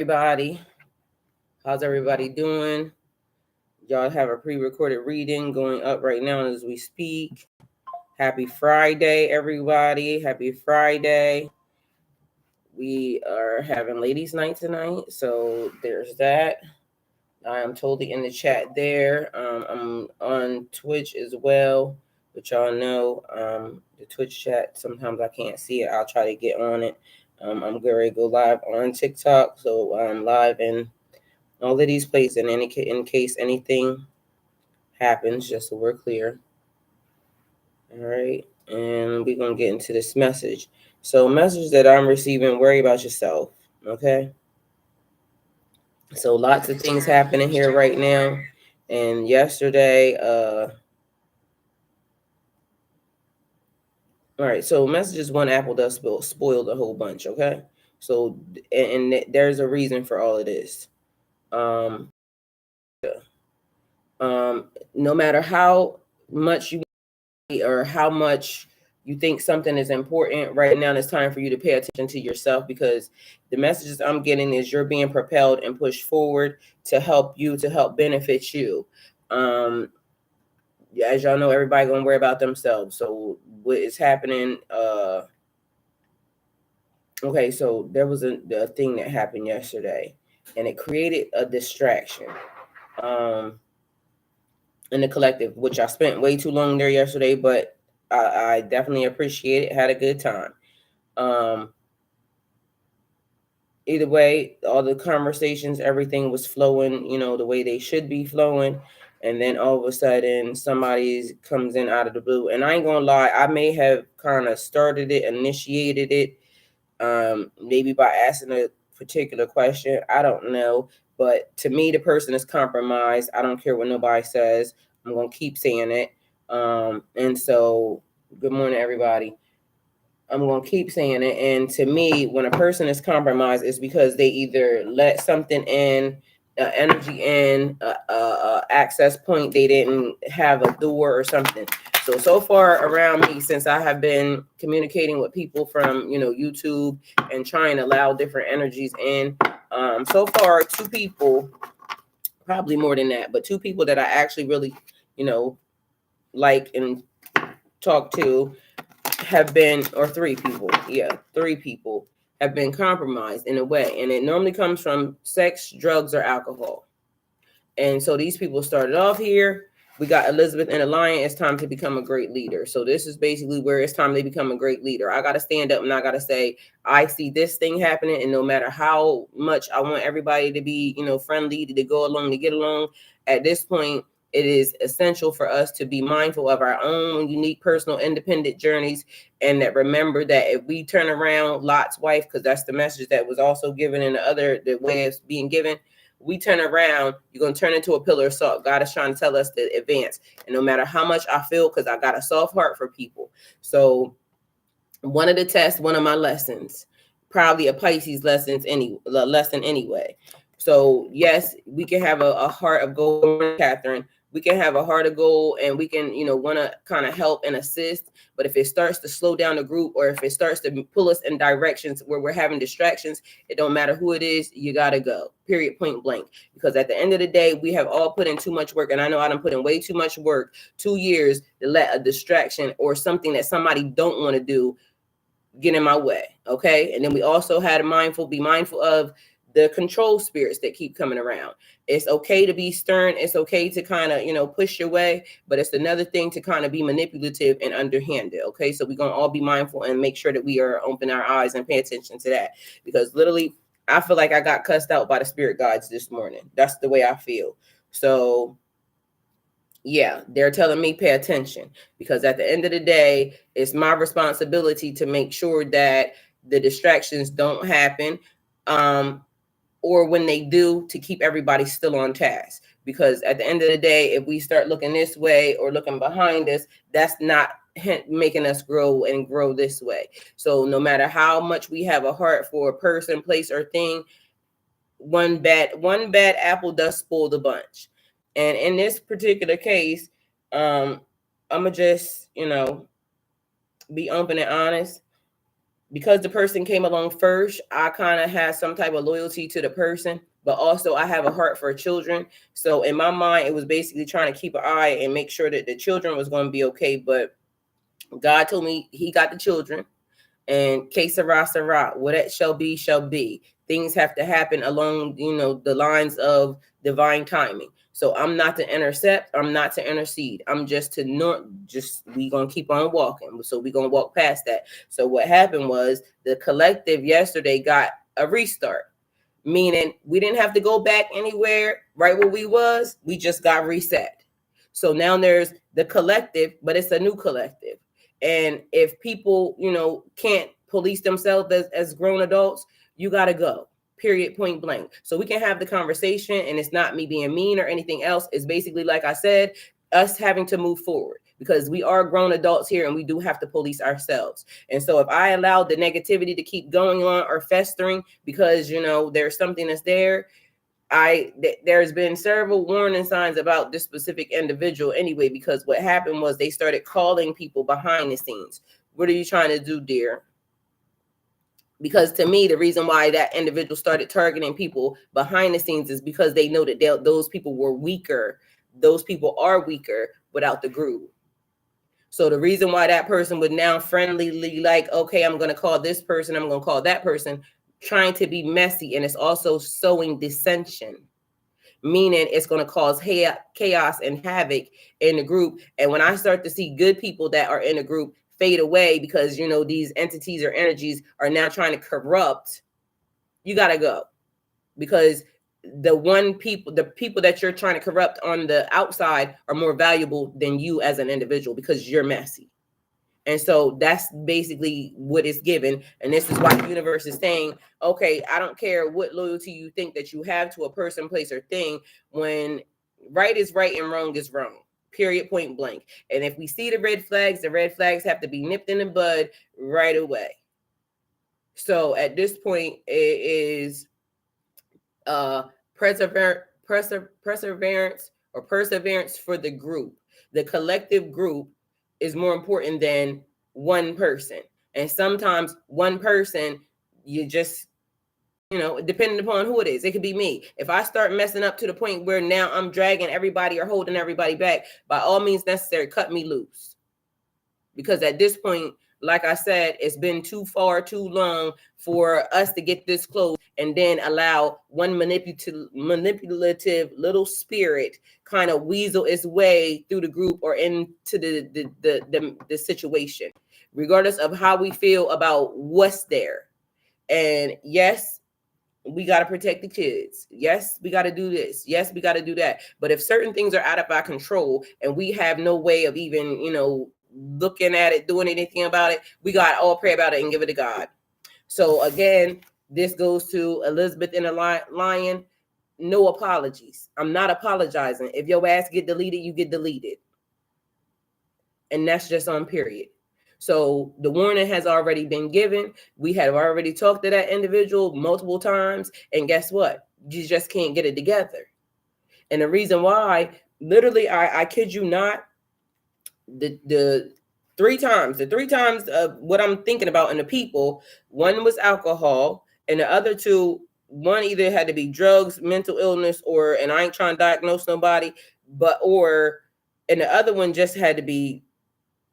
Everybody, how's everybody doing? Y'all have a pre-recorded reading going up right now as we speak. Happy Friday, everybody. Happy Friday. We are having ladies' night tonight, so there's that. I am totally in the chat there. I'm on Twitch as well, but y'all know the Twitch chat, sometimes I can't see it. I'll try to get on it. I'm getting ready to go live on TikTok, so I'm live in all of these places in case anything happens, just so we're clear. All right, and we're going to get into this message. So message that I'm receiving, worry about yourself, okay? So lots of things happening here right now. And yesterday, all right, so messages one apple does spoil the whole bunch, okay? So, and there's a reason for all of this. No matter how much you or how much you think something is important right now, it's time for you to pay attention to yourself, because the messages I'm getting is you're being propelled and pushed forward to help you, to help benefit you. As y'all know, everybody gonna worry about themselves. So what is happening? Okay, so there was a thing that happened yesterday, and it created a distraction in the collective, which I spent way too long there yesterday, but I definitely appreciate it. Had a good time. Either way, all the conversations, everything was flowing, the way they should be flowing. And then all of a sudden, somebody comes in out of the blue. And I ain't gonna lie, I may have kind of started it, initiated it, maybe by asking a particular question. I don't know. But to me, the person is compromised. I don't care what nobody says. I'm gonna keep saying it. And so, good morning, everybody. I'm going to keep saying it. And to me, when a person is compromised, it's because they either let something in, energy in, access point, they didn't have a door or something. So far around me, since I have been communicating with people from, YouTube and trying to allow different energies in, so far, 2 people, probably more than that, but 2 people that I actually really, like and talk to, have been, or 3 people, 3 people have been compromised in a way, and it normally comes from sex, drugs, or alcohol. And so these people started off here. We got Elizabeth and the Lion. It's time to become a great leader. So this is basically where it's time they become a great leader. I got to stand up and I got to say, I see this thing happening, and no matter how much I want everybody to be, friendly, to go along, to get along, at this point, it is essential for us to be mindful of our own unique, personal, independent journeys. And that remember that if we turn around Lot's wife, because that's the message that was also given in the way it's being given, we turn around, you're going to turn into a pillar of salt. God is trying to tell us to advance. And no matter how much I feel, because I got a soft heart for people. So one of the tests, one of my lessons, probably a Pisces lesson anyway. So yes, we can have a heart of gold, Catherine. We can have a heart of gold, and we can, want to kind of help and assist. But if it starts to slow down the group, or if it starts to pull us in directions where we're having distractions, it don't matter who it is, you got to go, period, point blank. Because at the end of the day, we have all put in too much work. And I know I done put in way too much work, 2 years, to let a distraction or something that somebody don't want to do get in my way. Okay. And then we also had be mindful of the control spirits that keep coming around. It's okay to be stern. It's okay to kind of, push your way, but it's another thing to kind of be manipulative and underhanded. Okay. So we're going to all be mindful and make sure that we are open our eyes and pay attention to that, because literally I feel like I got cussed out by the spirit guides this morning. That's the way I feel. So yeah, they're telling me pay attention, because at the end of the day, it's my responsibility to make sure that the distractions don't happen, or when they do, to keep everybody still on task. Because at the end of the day, if we start looking this way or looking behind us, that's not making us grow this way. So no matter how much we have a heart for a person, place, or thing, one bad apple does spoil the bunch. And in this particular case, I'm gonna just, be open and honest. because the person came along first, I kind of had some type of loyalty to the person, but also I have a heart for children. So in my mind, it was basically trying to keep an eye and make sure that the children was going to be okay. But God told me he got the children, and que sera, sera. What it shall be, shall be. Things have to happen along, the lines of divine timing. So I'm not to intercept. I'm not to intercede. I'm just to we gonna keep on walking. So we gonna walk past that. So what happened was the collective yesterday got a restart, meaning we didn't have to go back anywhere right where we was. We just got reset. So now there's the collective, but it's a new collective. And if people, can't police themselves as grown adults, you got to go, period, point blank. So we can have the conversation, and it's not me being mean or anything else. It's basically, like I said, us having to move forward, because we are grown adults here and we do have to police ourselves. And so if I allow the negativity to keep going on or festering because, there's something that's there, there's been several warning signs about this specific individual anyway, because what happened was they started calling people behind the scenes. What are you trying to do, dear? Because to me, the reason why that individual started targeting people behind the scenes is because they know that those people were weaker. Those people are weaker without the group. So the reason why that person would now friendlyly like, okay, I'm going to call this person, I'm going to call that person, trying to be messy, and it's also sowing dissension, meaning it's going to cause chaos and havoc in the group. And when I start to see good people that are in a group fade away because these entities or energies are now trying to corrupt, you got to go, because the people that you're trying to corrupt on the outside are more valuable than you as an individual, because you're messy. And so that's basically what it's given. And this is why the universe is saying, okay, I don't care what loyalty you think that you have to a person, place, or thing, when right is right and wrong is wrong, period, point blank. And if we see the red flags have to be nipped in the bud right away. So at this point, it is perseverance for the group. The collective group is more important than one person. And sometimes one person, you just, depending upon who it is, it could be me. If I start messing up to the point where now I'm dragging everybody or holding everybody back, by all means necessary, cut me loose. Because at this point, like I said, it's been too long for us to get this close and then allow one manipulative little spirit kind of weasel its way through the group or into the situation, regardless of how we feel about what's there. And yes, we got to protect the kids. Yes, we got to do this. Yes, we got to do that. But if certain things are out of our control and we have no way of even, looking at it, doing anything about it, we got to all pray about it and give it to God. So again, this goes to Elizabeth and the Lion. No apologies. I'm not apologizing. If your ass get deleted, you get deleted. And that's just on period. So the warning has already been given. We have already talked to that individual multiple times. And guess what? You just can't get it together. And the reason why, literally, I kid you not, the three times of what I'm thinking about in the people, one was alcohol, and the other two, one either had to be drugs, mental illness, and I ain't trying to diagnose nobody, and the other one just had to be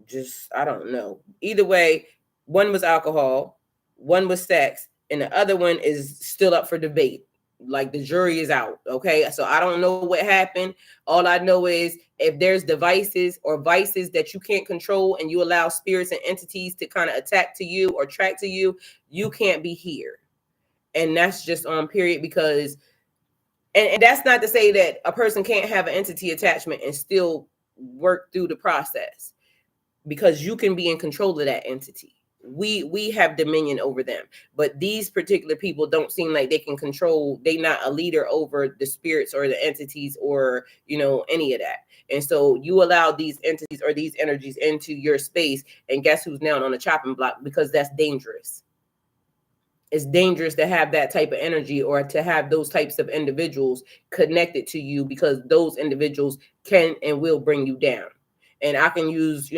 just, I don't know. Either way, one was alcohol, one was sex, and the other one is still up for debate. Like, the jury is out. Okay. So I don't know what happened. All I know is if there's devices or vices that you can't control and you allow spirits and entities to kind of attack to you or track to you, you can't be here. And that's just on period, because, and that's not to say that a person can't have an entity attachment and still work through the process, because you can be in control of that entity. We have dominion over them, but these particular people don't seem like they can control. They're not a leader over the spirits or the entities or any of that. And so you allow these entities or these energies into your space, and guess who's now on the chopping block? Because that's dangerous. It's dangerous to have that type of energy or to have those types of individuals connected to you, because those individuals can and will bring you down. And I can use,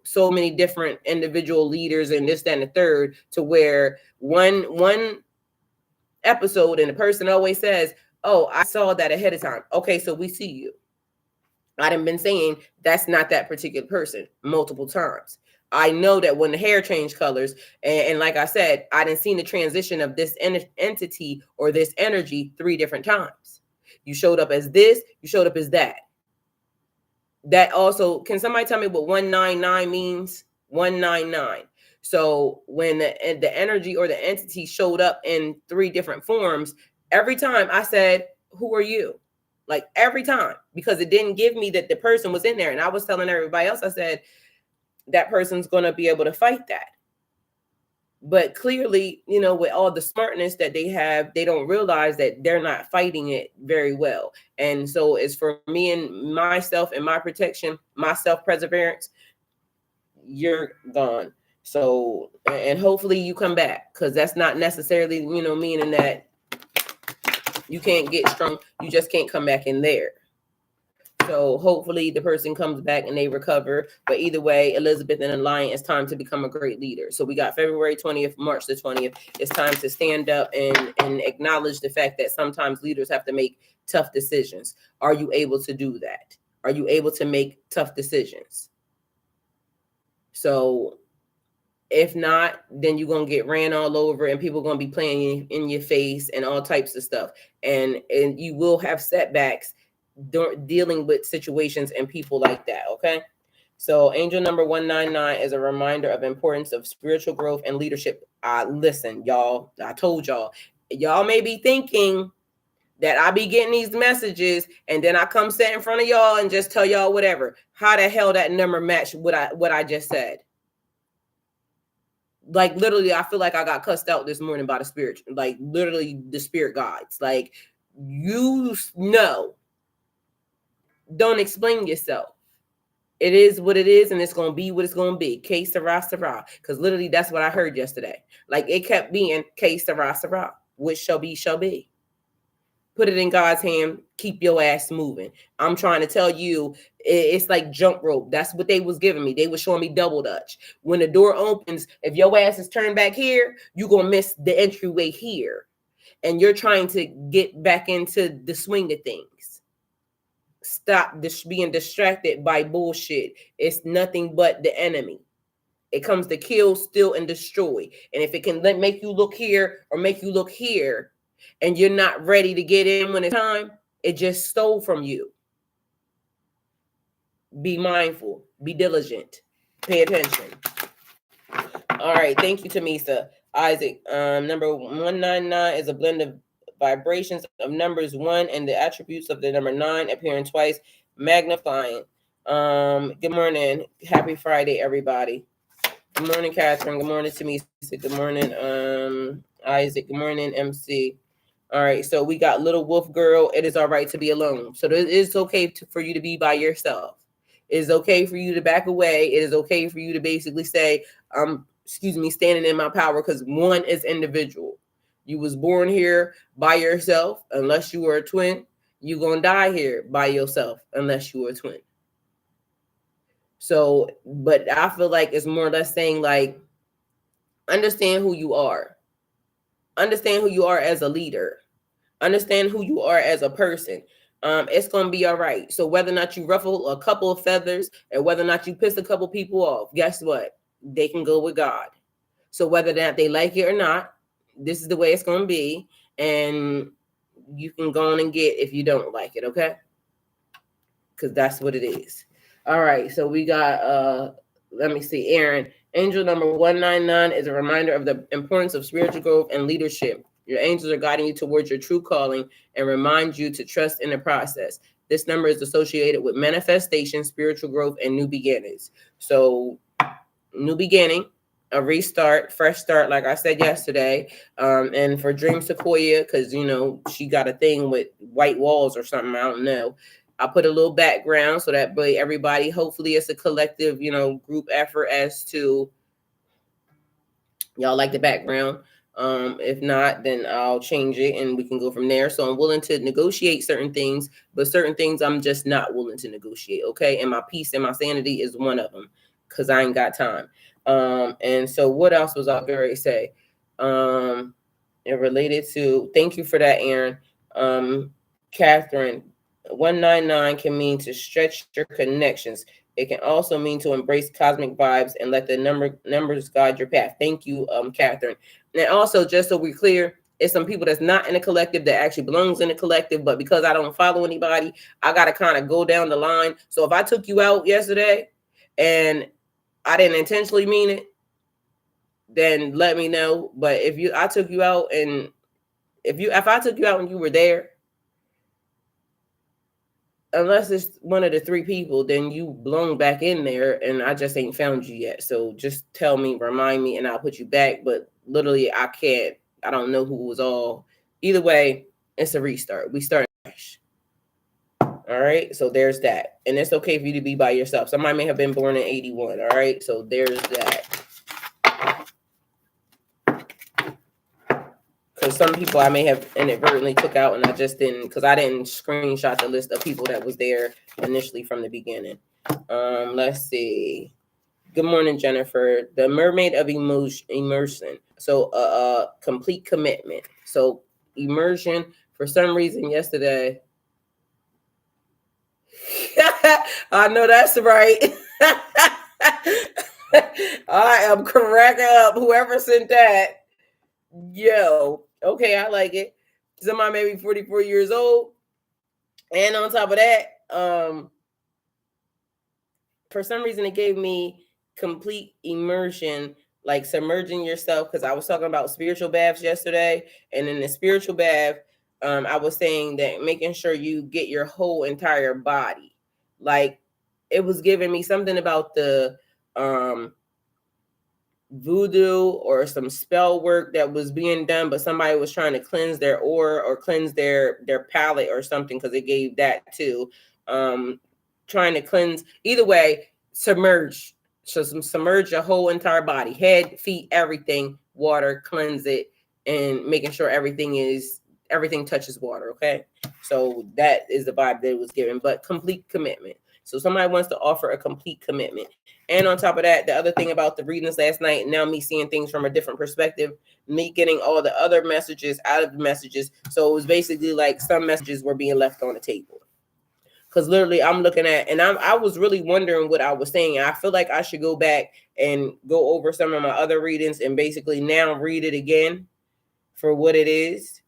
so many different individual leaders and this, that, and the third, to where one episode and the person always says, oh, I saw that ahead of time. Okay, so we see you. I done been saying that's not that particular person multiple times. I know that when the hair changed colors, and like I said, I didn't seen the transition of this entity or this energy 3 different times. You showed up as this, you showed up as that. That also, can somebody tell me what 199 means? 199. So when the energy or the entity showed up in 3 different forms, every time I said, who are you? Like every time, because it didn't give me that the person was in there. And I was telling everybody else, I said, that person's going to be able to fight that. But clearly, with all the smartness that they have, they don't realize that they're not fighting it very well. And so it's for me and myself and my protection, my self-perseverance, you're gone. So, and hopefully you come back, because that's not necessarily, meaning that you can't get strong. You just can't come back in there. So hopefully the person comes back and they recover. But either way, Elizabeth and the Lion, it's time to become a great leader. So we got February 20th, March the 20th. It's time to stand up and acknowledge the fact that sometimes leaders have to make tough decisions. Are you able to do that? Are you able to make tough decisions? So if not, then you're going to get ran all over and people are going to be playing in your face and all types of stuff. And you will have setbacks dealing with situations and people like that. Okay. So angel number 199 is a reminder of importance of spiritual growth and leadership. Listen, y'all, I told y'all may be thinking that I be getting these messages and then I come sit in front of y'all and just tell y'all whatever. How the hell that number matched what I just said? Like literally, I feel like I got cussed out this morning by the spirit, like literally the spirit guides. Like, don't explain yourself. It is what it is, and it's going to be what it's going to be. K Sarah Sarah. Because literally that's what I heard yesterday. Like it kept being K Sarah Sarah. Which shall be, shall be. Put it in God's hand. Keep your ass moving. I'm trying to tell you, it's like jump rope. That's what they was giving me. They was showing me double dutch. When the door opens, if your ass is turned back here, you're going to miss the entryway here. And you're trying to get back into the swing of things. Stop being distracted by bullshit. It's nothing but the enemy. It comes to kill, steal, and destroy. And if it can make you look here or make you look here, and you're not ready to get in when it's time, it just stole from you. Be mindful. Be diligent. Pay attention. All right. Thank you, Tamisa. Isaac, number 199 is a blend of vibrations of numbers 1 and the attributes of the number 9 appearing twice, magnifying. Good morning. Happy Friday, everybody. Good morning, Catherine. Good morning, Tamisa. Good morning, Isaac. Good morning, MC. All right, so we got Little Wolf Girl. It is all right to be alone. So it is okay for you to be by yourself. It is okay for you to back away. It is okay for you to basically say, standing in my power, because one is individual. You was born here by yourself. Unless you were a twin, you're going to die here by yourself unless you were a twin. So, but I feel like it's more or less saying like, understand who you are. Understand who you are as a leader. Understand who you are as a person. It's going to be all right. So whether or not you ruffle a couple of feathers and whether or not you piss a couple people off, guess what? They can go with God. So whether or not they like it or not, this is the way it's going to be. And you can go on and get if you don't like it, okay? Because that's what it is. All right. So we got, let me see, Aaron. Angel number 199 is a reminder of the importance of spiritual growth and leadership. Your angels are guiding you towards your true calling and remind you to trust in the process. This number is associated with manifestation, spiritual growth, and new beginnings. So, new beginning, a restart, fresh start, like I said yesterday. And for Dream Sequoia, because, she got a thing with white walls or something, I don't know. I put a little background so that way everybody, hopefully it's a collective, group effort as to, y'all like the background. If not, then I'll change it and we can go from there. So I'm willing to negotiate certain things, but certain things I'm just not willing to negotiate. Okay. And my peace and my sanity is one of them because I ain't got time. And so what else was I going to say? It related to, thank you for that, Aaron. Catherine, 199 can mean to stretch your connections. It can also mean to embrace cosmic vibes and let the numbers guide your path. Thank you, Catherine. And also, just so we're clear, it's some people that's not in a collective that actually belongs in a collective, but because I don't follow anybody, I got to kind of go down the line. So if I took you out yesterday and I didn't intentionally mean it, then let me know. But if I took you out and if I took you out and you were there, unless it's one of the three people, then you belong back in there and I just ain't found you yet. So just tell me, remind me, and I'll put you back. But literally, I don't know who was all. Either way, it's a restart. We start fresh. All right. So there's that. And it's okay for you to be by yourself. Somebody may have been born in 81. All right. So there's that. Because some people I may have inadvertently took out and I just didn't, because I didn't screenshot the list of people that was there initially from the beginning. Let's see. Good morning, Jennifer. The mermaid of immersion. So complete commitment. So immersion, for some reason yesterday. I know that's right. I am cracking up. Whoever sent that. Yo, okay, I like it. Somebody maybe 44 years old. And on top of that, for some reason it gave me complete immersion, like submerging yourself, because I was talking about spiritual baths yesterday. And in the spiritual bath, I was saying that making sure you get your whole entire body. Like it was giving me something about the voodoo or some spell work that was being done, but somebody was trying to cleanse their aura or cleanse their palate or something, because it gave that too. Trying to cleanse, either way, submerge. So submerge your whole entire body, head, feet, everything, water, cleanse it, and making sure everything touches water. Okay. So that is the vibe that it was given, but complete commitment. So somebody wants to offer a complete commitment. And on top of that, the other thing about the readings last night, now me seeing things from a different perspective, me getting all the other messages out of the messages. So it was basically like some messages were being left on the table. Because literally I'm looking at, and I was really wondering what I was saying. I feel like I should go back and go over some of my other readings and basically now read it again for what it is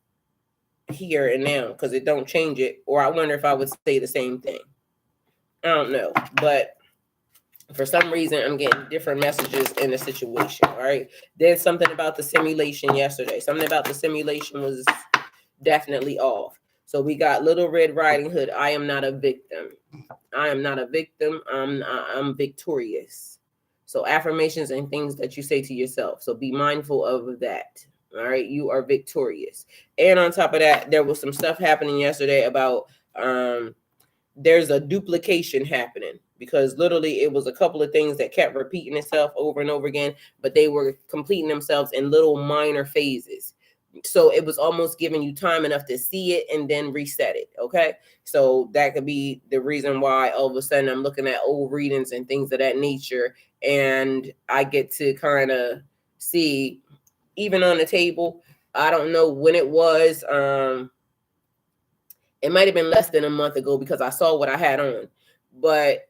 here and now, because it don't change it. Or I wonder if I would say the same thing. I don't know, but for some reason, I'm getting different messages in the situation. All right. There's something about the simulation yesterday. Something about the simulation was definitely off. So we got Little Red Riding Hood. I am not a victim. I am not a victim. I'm victorious. So affirmations and things that you say to yourself. So be mindful of that. All right. You are victorious. And on top of that, there was some stuff happening yesterday about there's a duplication happening, because literally it was a couple of things that kept repeating itself over and over again, but they were completing themselves in little minor phases. So it was almost giving you time enough to see it and then reset it. Okay. So that could be the reason why all of a sudden I'm looking at old readings and things of that nature. And I get to kind of see, even on the table, I don't know when it was, it might have been less than a month ago because I saw what I had on. But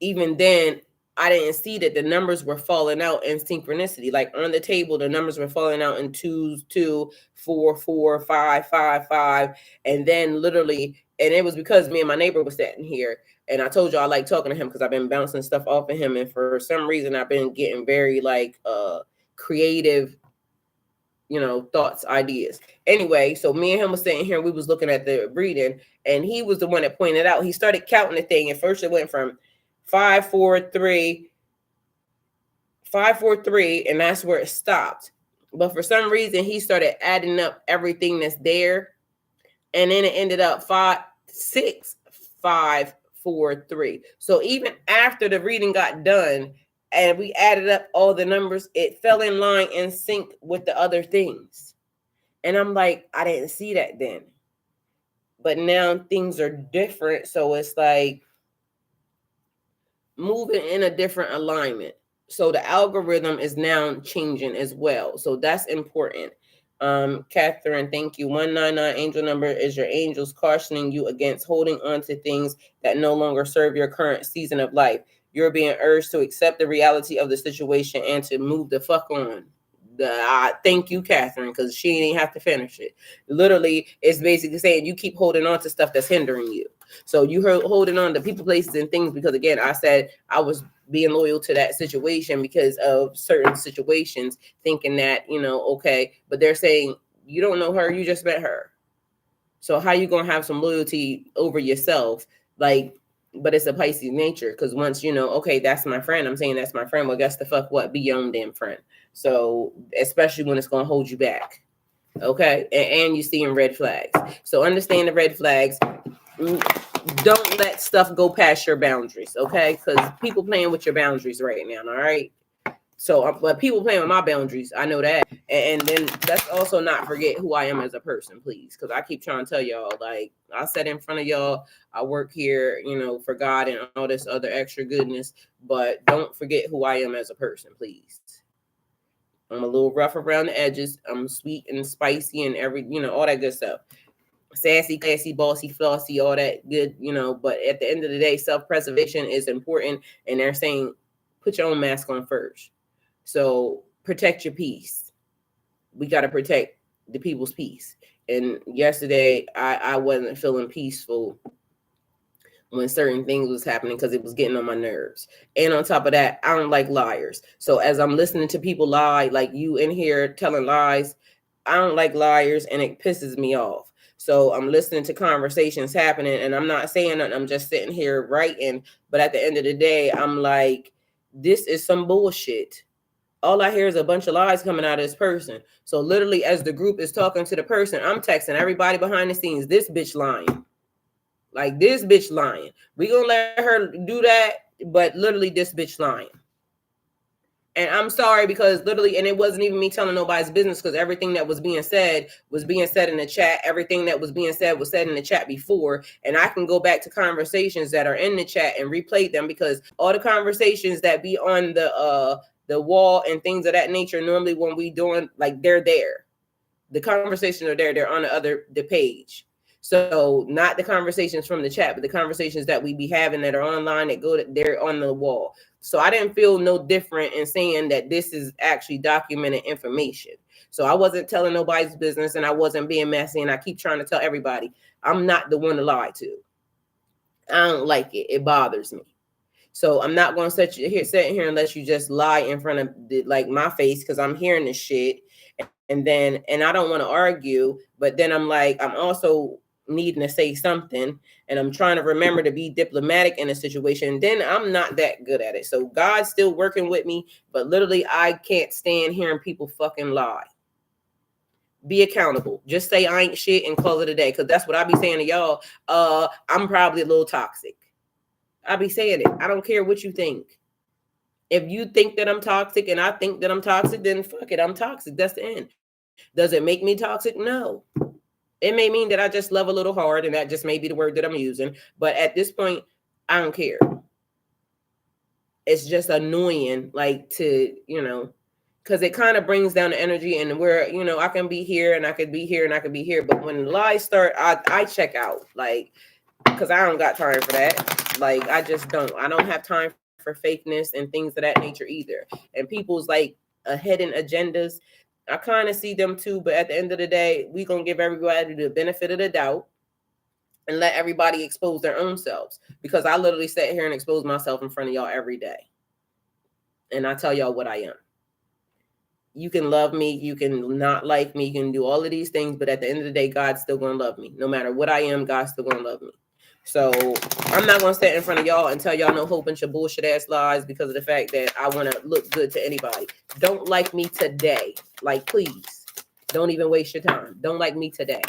even then, I didn't see that the numbers were falling out in synchronicity. Like on the table, the numbers were falling out in 2, 2, 4, 4, 5, 5, 5. And then literally, and it was because me and my neighbor was sitting here. And I told you I like talking to him because I've been bouncing stuff off of him. And for some reason, I've been getting very like creative, thoughts, ideas. Anyway, so me and him was sitting here and we was looking at the reading, and he was the one that pointed out. He started counting the thing. At first it went from 5, 4, 3, 5, 4, 3, and that's where it stopped. But for some reason he started adding up everything that's there, and then it ended up 5, 6, 5, 4, 3. So even after the reading got done, and we added up all the numbers, it fell in line and sync with the other things. And I'm like, I didn't see that then. But now things are different. So it's like moving in a different alignment. So the algorithm is now changing as well. So that's important. Catherine, thank you. 199 angel number is your angels cautioning you against holding on to things that no longer serve your current season of life. You're being urged to accept the reality of the situation and to move the fuck on. Thank you, Catherine, because she didn't have to finish it. Literally, it's basically saying you keep holding on to stuff that's hindering you. So you holding on to people, places, and things because, again, I said I was being loyal to that situation because of certain situations, thinking that, okay, but they're saying you don't know her, you just met her. So how you going to have some loyalty over yourself? Like, but it's a Pisces nature, because once okay, that's my friend, I'm saying that's my friend, well, guess the fuck what? Be your own damn friend. So especially when it's going to hold you back. Okay. And you're seeing red flags. So understand the red flags. Don't let stuff go past your boundaries. Okay. Because people playing with your boundaries right now. All right. So, but people playing with my boundaries, I know that. And then let's also not forget who I am as a person, please. Because I keep trying to tell y'all, like, I said in front of y'all, I work here, for God and all this other extra goodness. But don't forget who I am as a person, please. I'm a little rough around the edges. I'm sweet and spicy and all that good stuff. Sassy, classy, bossy, flossy, all that good, but at the end of the day, self-preservation is important. And they're saying, put your own mask on first. So protect your peace. We got to protect the people's peace. And yesterday, I wasn't feeling peaceful when certain things was happening because it was getting on my nerves. And on top of that, I don't like liars. So as I'm listening to people lie, like you in here telling lies, I don't like liars, and it pisses me off. So I'm listening to conversations happening, and I'm not saying nothing. I'm just sitting here writing. But at the end of the day, I'm like, this is some bullshit. All I hear is a bunch of lies coming out of this person. So literally, as the group is talking to the person, I'm texting everybody behind the scenes, this bitch lying. Like, this bitch lying. We gonna let her do that, but literally this bitch lying. And I'm sorry, because literally, and it wasn't even me telling nobody's business, because everything that was being said in the chat. Everything that was being said was said in the chat before. And I can go back to conversations that are in the chat and replay them, because all the conversations that be on the wall and things of that nature, normally when we doing, like, they're there. The conversations are there. They're on the page. So not the conversations from the chat, but the conversations that we be having that are online, they're on the wall. So I didn't feel no different in saying that this is actually documented information. So I wasn't telling nobody's business, and I wasn't being messy. And I keep trying to tell everybody, I'm not the one to lie to. I don't like it. It bothers me. So I'm not going to sit here and let you just lie in front of my face, because I'm hearing this shit. And I don't want to argue, but then I'm like, I'm also needing to say something, and I'm trying to remember to be diplomatic in a situation. Then I'm not that good at it. So God's still working with me, but literally I can't stand hearing people fucking lie. Be accountable. Just say I ain't shit and call it a day, because that's what I be saying to y'all. I'm probably a little toxic. I be saying it. I don't care what you think. If you think that I'm toxic and I think that I'm toxic, then fuck it, I'm toxic. That's the end. Does it make me toxic? No. It may mean that I just love a little hard, and that just may be the word that I'm using. But at this point, I don't care. It's just annoying, because it kind of brings down the energy, and where, I can be here and I could be here and I could be here. But when lies start, I check out, because I don't got time for that. I just don't. I don't have time for fakeness and things of that nature either. And people's hidden agendas, I kind of see them too, but at the end of the day, we gonna give everybody the benefit of the doubt and let everybody expose their own selves, because I literally sit here and expose myself in front of y'all every day, and I tell y'all what I am. You can love me, you can not like me, you can do all of these things, but at the end of the day, God's still gonna love me. No matter what I am, God's still gonna love me. So I'm not going to stand in front of y'all and tell y'all no whole bunch of bullshit ass lies because of the fact that I want to look good to anybody. Don't like me today. Please, don't even waste your time. Don't like me today.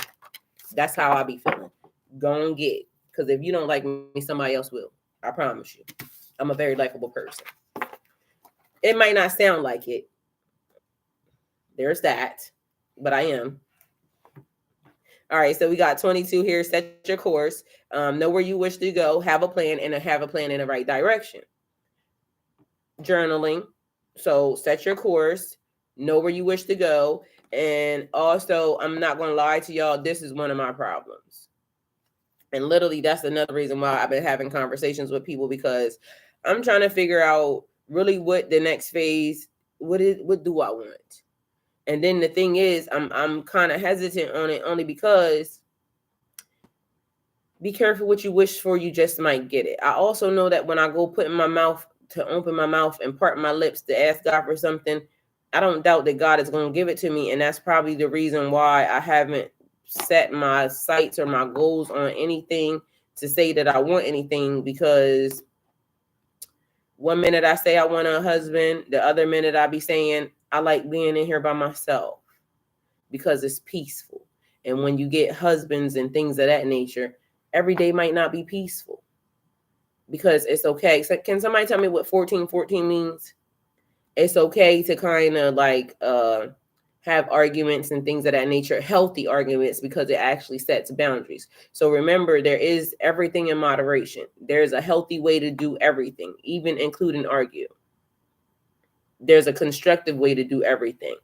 That's how I be feeling. Go and get. Because if you don't like me, somebody else will. I promise you. I'm a very likable person. It might not sound like it. There's that, but I am. All right, so we got 22 here. Set your course. Know where you wish to go. Have a plan, and have a plan in the right direction. Journaling. So set your course. Know where you wish to go. And also, I'm not going to lie to y'all. This is one of my problems. And literally, that's another reason why I've been having conversations with people, because I'm trying to figure out really what the next phase, what do I want? And then the thing is, I'm kind of hesitant on it only because be careful what you wish for, you just might get it. I also know that when I go put in my mouth to open my mouth and part my lips to ask God for something, I don't doubt that God is going to give it to me. And that's probably the reason why I haven't set my sights or my goals on anything to say that I want anything, because one minute I say I want a husband, the other minute I be saying I like being in here by myself because it's peaceful. And when you get husbands and things of that nature, every day might not be peaceful, because it's okay. So can somebody tell me what 1414 means? It's okay to kind of like have arguments and things of that nature, healthy arguments, because it actually sets boundaries. So remember, there is everything in moderation. There's a healthy way to do everything, even including argue. There's a constructive way to do everything.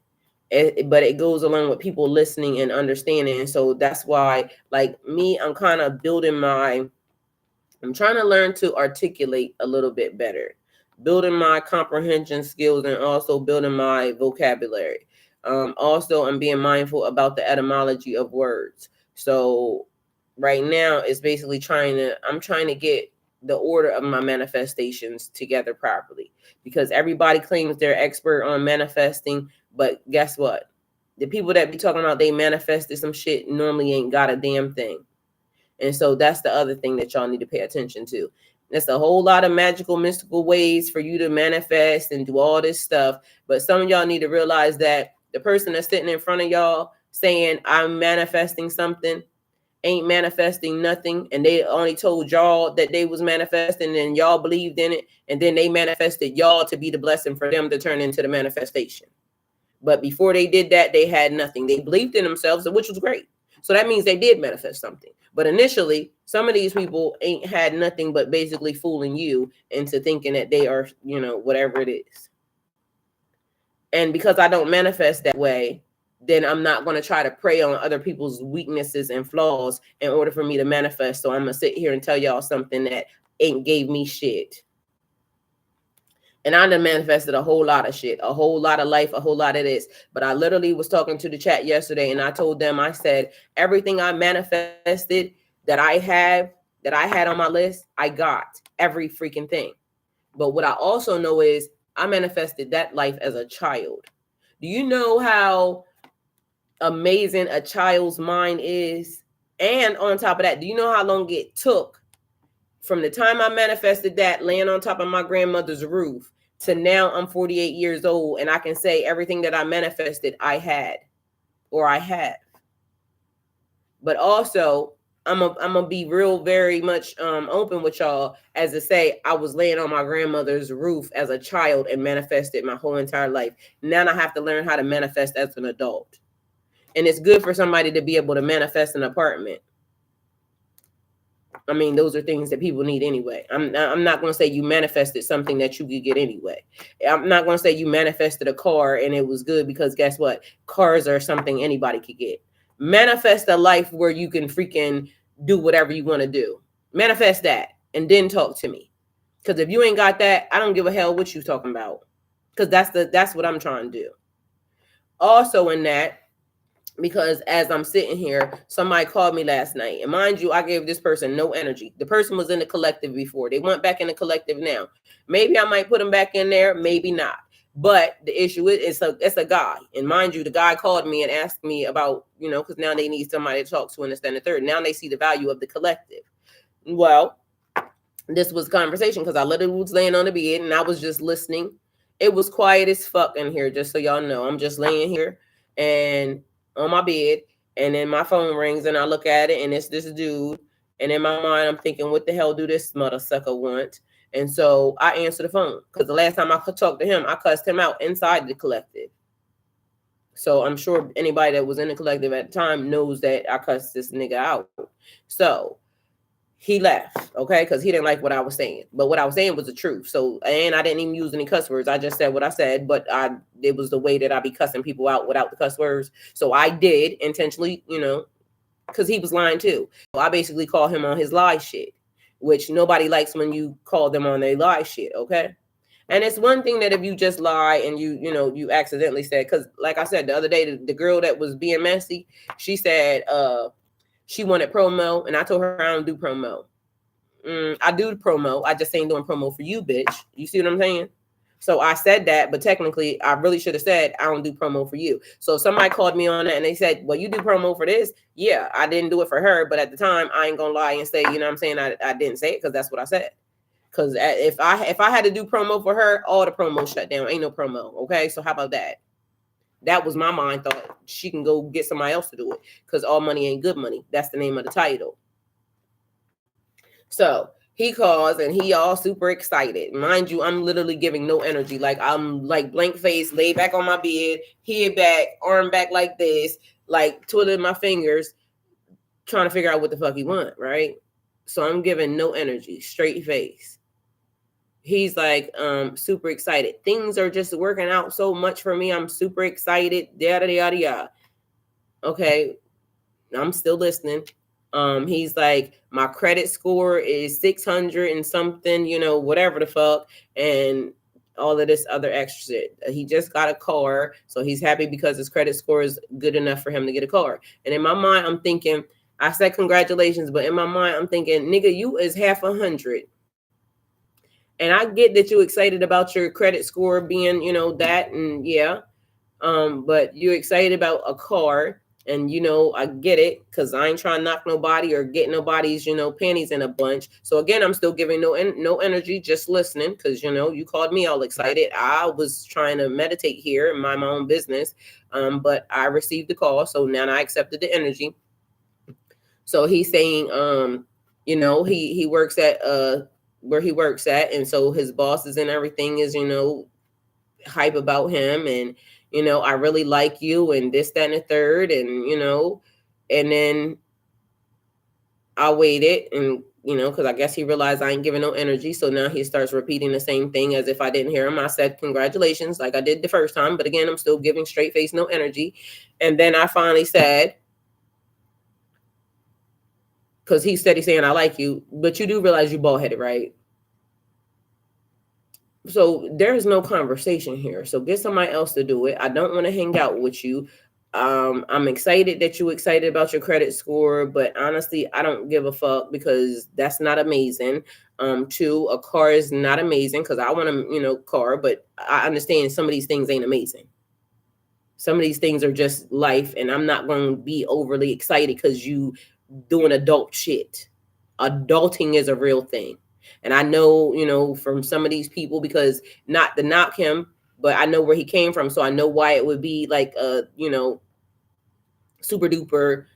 But it goes along with people listening and understanding. And so that's why, like me, I'm kind of I'm trying to learn to articulate a little bit better, building my comprehension skills and also building my vocabulary. Also, I'm being mindful about the etymology of words. So right now, it's basically I'm trying to get the order of my manifestations together properly, because everybody claims they're expert on manifesting, but guess what? The people that be talking about they manifested some shit normally ain't got a damn thing. And so that's the other thing that y'all need to pay attention to. There's a whole lot of magical, mystical ways for you to manifest and do all this stuff. But some of y'all need to realize that the person that's sitting in front of y'all saying, I'm manifesting something, ain't manifesting nothing. And they only told y'all that they was manifesting and y'all believed in it. And then they manifested y'all to be the blessing for them to turn into the manifestation. But before they did that, they had nothing. They believed in themselves, which was great. So that means they did manifest something. But initially, some of these people ain't had nothing but basically fooling you into thinking that they are, whatever it is. And because I don't manifest that way, then I'm not going to try to prey on other people's weaknesses and flaws in order for me to manifest. So I'm going to sit here and tell y'all something that ain't gave me shit. And I done manifested a whole lot of shit, a whole lot of life, a whole lot of this. But I literally was talking to the chat yesterday, and I told them, I said, everything I manifested that I had on my list, I got every freaking thing. But what I also know is I manifested that life as a child. Do you know how amazing a child's mind is? And on top of that, do you know how long it took from the time I manifested that laying on top of my grandmother's roof to now I'm 48 years old and I can say everything that I manifested I had or I have. But also I'm gonna be real very much open with y'all as to say I was laying on my grandmother's roof as a child and manifested my whole entire life. Now I have to learn how to manifest as an adult. And it's good for somebody to be able to manifest an apartment. I mean, those are things that people need anyway. I'm not going to say you manifested something that you could get anyway. I'm not going to say you manifested a car and it was good, because guess what? Cars are something anybody could get. Manifest a life where you can freaking do whatever you want to do. Manifest that and then talk to me. Because if you ain't got that, I don't give a hell what you talking about. Because that's what I'm trying to do. Also in that, because as I'm sitting here, somebody called me last night. And mind you, I gave this person no energy. The person was in the collective before. They went back in the collective now. Maybe I might put them back in there, maybe not. But the issue is it's a guy. And mind you, the guy called me and asked me about, because now they need somebody to talk to and this, and the third. Now they see the value of the collective. Well, this was a conversation because I literally was laying on the bed and I was just listening. It was quiet as fuck in here, just so y'all know. I'm just laying here and on my bed, and then my phone rings and I look at it and it's this dude. And in my mind, I'm thinking, what the hell do this mother sucker want? And so I answered the phone because the last time I could talk to him, I cussed him out inside the collective. So I'm sure anybody that was in the collective at the time knows that I cussed this nigga out. So he left, okay, because he didn't like what I was saying. But what I was saying was the truth. So, and I didn't even use any cuss words. I just said what I said, but it was the way that I be cussing people out without the cuss words. So I did intentionally, because he was lying too. So I basically called him on his lie shit, which nobody likes when you call them on their lie shit, okay? And it's one thing that if you just lie and you accidentally said, because like I said the other day, the girl that was being messy, she said she wanted promo, and I told her I don't do promo. I do the promo. I just ain't doing promo for you, bitch. You see what I'm saying? So I said that, but technically I really should have said I don't do promo for you. So somebody called me on that and they said, well, you do promo for this? Yeah, I didn't do it for her, but at the time I ain't gonna lie and say, you know what I'm saying? I didn't say it because that's what I said. Because if I had to do promo for her, all the promo shut down. Ain't no promo. Okay, so how about that? That was my mind thought. She can go get somebody else to do it because all money ain't good money. That's the name of the title. So he calls and he all super excited. Mind you, I'm literally giving no energy. Like I'm like blank face, laid back on my bed, head back, arm back like this, like twiddling my fingers, trying to figure out what the fuck he want, right? So I'm giving no energy, straight face. He's like super excited. Things are just working out so much for me. I'm super excited. Yada yada yada. Okay, I'm still listening. He's like, my credit score is 600 and something, whatever the fuck, and all of this other extra shit. He just got a car, so he's happy because his credit score is good enough for him to get a car. And in my mind, I'm thinking, I said congratulations, but in my mind, I'm thinking, nigga, you is half 100. And I get that you're excited about your credit score being, that, and yeah. But you're excited about a car, and I get it because I ain't trying to knock nobody or get nobody's panties in a bunch. So again, I'm still giving no energy, just listening, because you called me all excited. I was trying to meditate here and mind my own business, but I received the call, so now I accepted the energy. So he's saying he works at where he works at, and so his bosses and everything is hype about him, and I really like you, and this, that, and the third, and and then I waited, and because I guess he realized I ain't giving no energy, so now he starts repeating the same thing as if I didn't hear him. I said congratulations like I did the first time, but again, I'm still giving straight face, no energy. And then I finally said, because he's steady saying I like you, but you do realize you bald headed, right? So there's no conversation here. So get somebody else to do it. I don't want to hang out with you. I'm excited that you're excited about your credit score, but honestly, I don't give a fuck because that's not amazing. Two, a car is not amazing because I want a car, but I understand some of these things ain't amazing. Some of these things are just life, and I'm not going to be overly excited because you doing adult shit. Adulting is a real thing. And I know, from some of these people, because not to knock him, but I know where he came from. So I know why it would be like a, super duper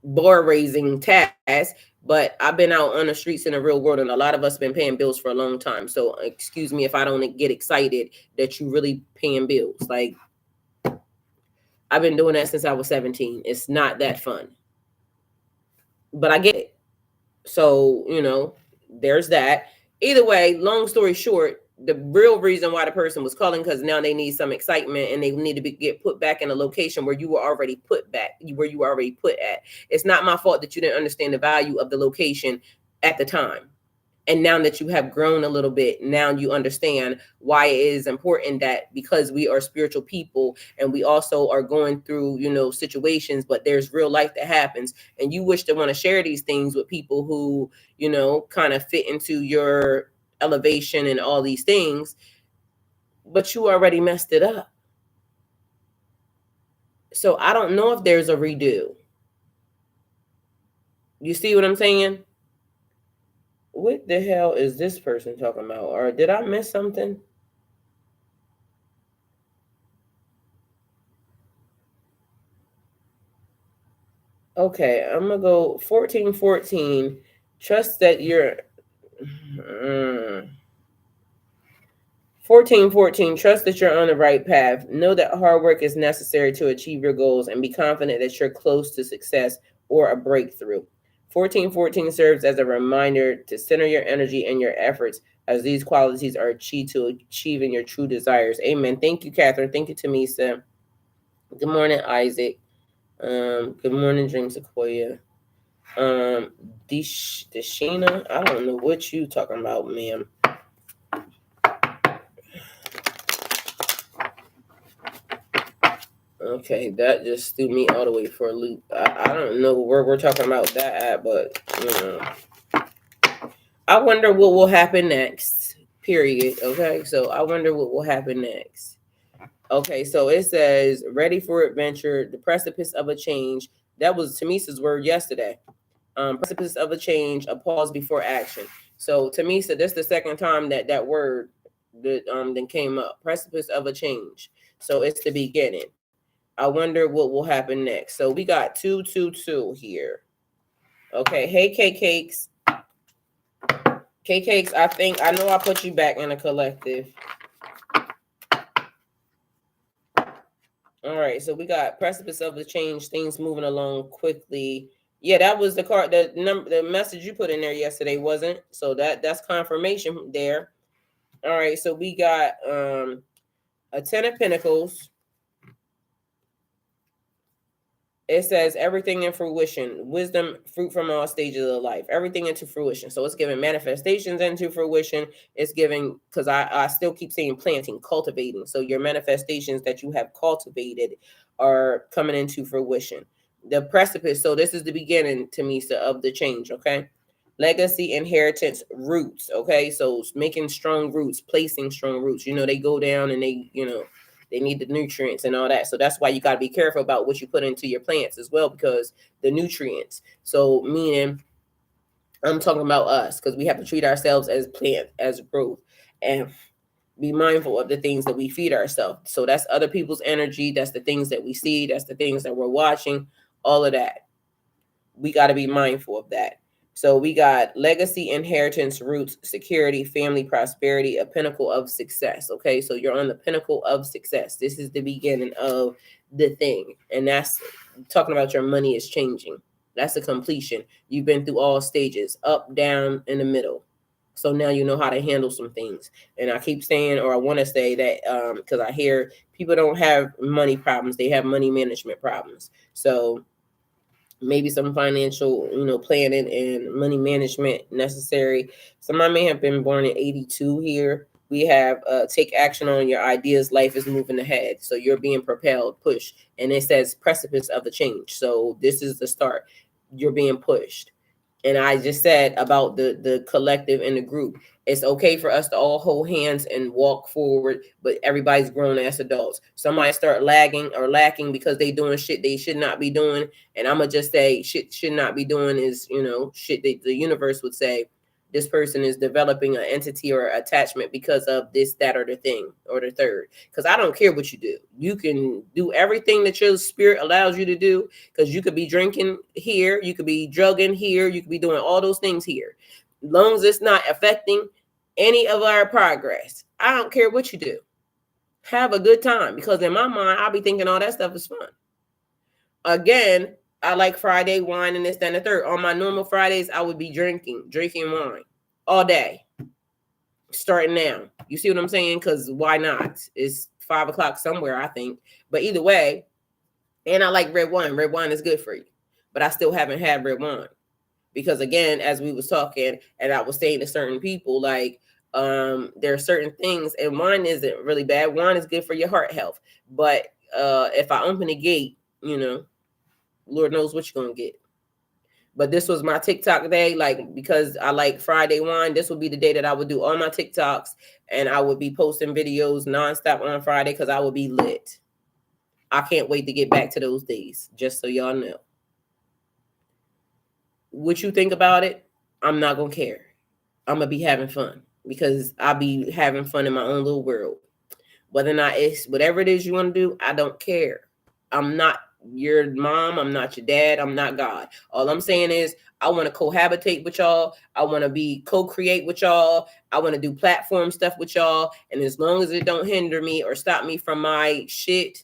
bar raising task. But I've been out on the streets in the real world, and a lot of us been paying bills for a long time. So excuse me if I don't get excited that you really paying bills. Like, I've been doing that since I was 17. It's not that fun. But I get it. So, there's that. Either way, long story short, the real reason why the person was calling, because now they need some excitement and they need to get put back in a location where you were already put back, where you were already put at. It's not my fault that you didn't understand the value of the location at the time. And now that you have grown a little bit, now you understand why it is important that, because we are spiritual people and we also are going through, situations, but there's real life that happens. And you wish to want to share these things with people who, kind of fit into your elevation and all these things, but you already messed it up. So I don't know if there's a redo. You see what I'm saying? What the hell is this person talking about? Or did I miss something? Okay, I'm gonna go 1414. Trust that you're 1414, trust that you're on the right path. Know that hard work is necessary to achieve your goals and be confident that you're close to success or a breakthrough. 1414 serves as a reminder to center your energy and your efforts as these qualities are key to achieving your true desires. Amen. Thank you, Catherine. Thank you, Tamisa. Good morning, Isaac. Good morning, Dream Sequoia. Deshina, I don't know what you talking about, ma'am. Okay, that just threw me all the way for a loop. I don't know where we're talking about that at, but I wonder what will happen next. Period. Okay, so I wonder what will happen next. Okay, so it says ready for adventure, the precipice of a change. That was Tamisa's word yesterday. Precipice of a change, a pause before action. So Tamisa, this is the second time that word that then came up. Precipice of a change. So it's the beginning. I wonder what will happen next. So we got 222 here. Okay. Hey, Cakes. Cakes, I know I put you back in a collective. All right. So we got precipice of the change, things moving along quickly. Yeah, that was the card. The message you put in there yesterday wasn't. So that's confirmation there. All right. So we got a 10 of Pentacles. It says everything in fruition, wisdom, fruit from all stages of life, everything into fruition. So it's giving manifestations into fruition. It's giving, because I still keep saying planting, cultivating. So your manifestations that you have cultivated are coming into fruition. The precipice. So this is the beginning, Tamisa, of the change. Okay. Legacy, inheritance, roots. Okay. So making strong roots, placing strong roots. They go down and they need the nutrients and all that. So that's why you got to be careful about what you put into your plants as well, because the nutrients. So meaning, I'm talking about us, because we have to treat ourselves as plant, as growth, and be mindful of the things that we feed ourselves. So that's other people's energy. That's the things that we see. That's the things that we're watching. All of that. We got to be mindful of that. So we got legacy, inheritance, roots, security, family, prosperity, a pinnacle of success. Okay, so you're on the pinnacle of success. This is the beginning of the thing. And that's talking about your money is changing. That's a completion. You've been through all stages, up, down, in the middle. So now you know how to handle some things. And I keep saying, or I want to say that because I hear people don't have money problems, they have money management problems. So maybe some financial, planning and money management necessary. Somebody may have been born in 82 here. We have take action on your ideas. Life is moving ahead. So you're being propelled, pushed. And it says precipice of the change. So this is the start. You're being pushed. And I just said about the collective and the group. It's okay for us to all hold hands and walk forward, but everybody's grown as adults. Somebody start lagging or lacking because they doing shit they should not be doing. And I'm going to just say shit should not be doing is, shit that the universe would say. This person is developing an entity or attachment because of this, that, or the thing, or the third. Because I don't care what you do. You can do everything that your spirit allows you to do, because you could be drinking here, you could be drugging here, you could be doing all those things here. As long as it's not affecting any of our progress, I don't care what you do. Have a good time, because in my mind, I'll be thinking all that stuff is fun. Again, I like Friday wine and this, that, and the third. On my normal Fridays, I would be drinking wine all day, starting now. You see what I'm saying? Because why not? It's 5 o'clock somewhere, I think. But either way, and I like red wine. Red wine is good for you. But I still haven't had red wine. Because again, as we was talking, and I was saying to certain people, like, there are certain things, and wine isn't really bad. Wine is good for your heart health. But if I open the gate, Lord knows what you're going to get. But this was my TikTok day, like, because I like Friday wine. This would be the day that I would do all my TikToks, and I would be posting videos nonstop on Friday, because I would be lit. I can't wait to get back to those days, just so y'all know. What you think about it, I'm not going to care. I'm going to be having fun, because I'll be having fun in my own little world. Whether or not it's whatever it is you want to do, I don't care. I'm not your mom. I'm not your dad. I'm not God. All I'm saying is I want to cohabitate with y'all. I want to be co-create with y'all. I want to do platform stuff with y'all. And as long as it don't hinder me or stop me from my shit,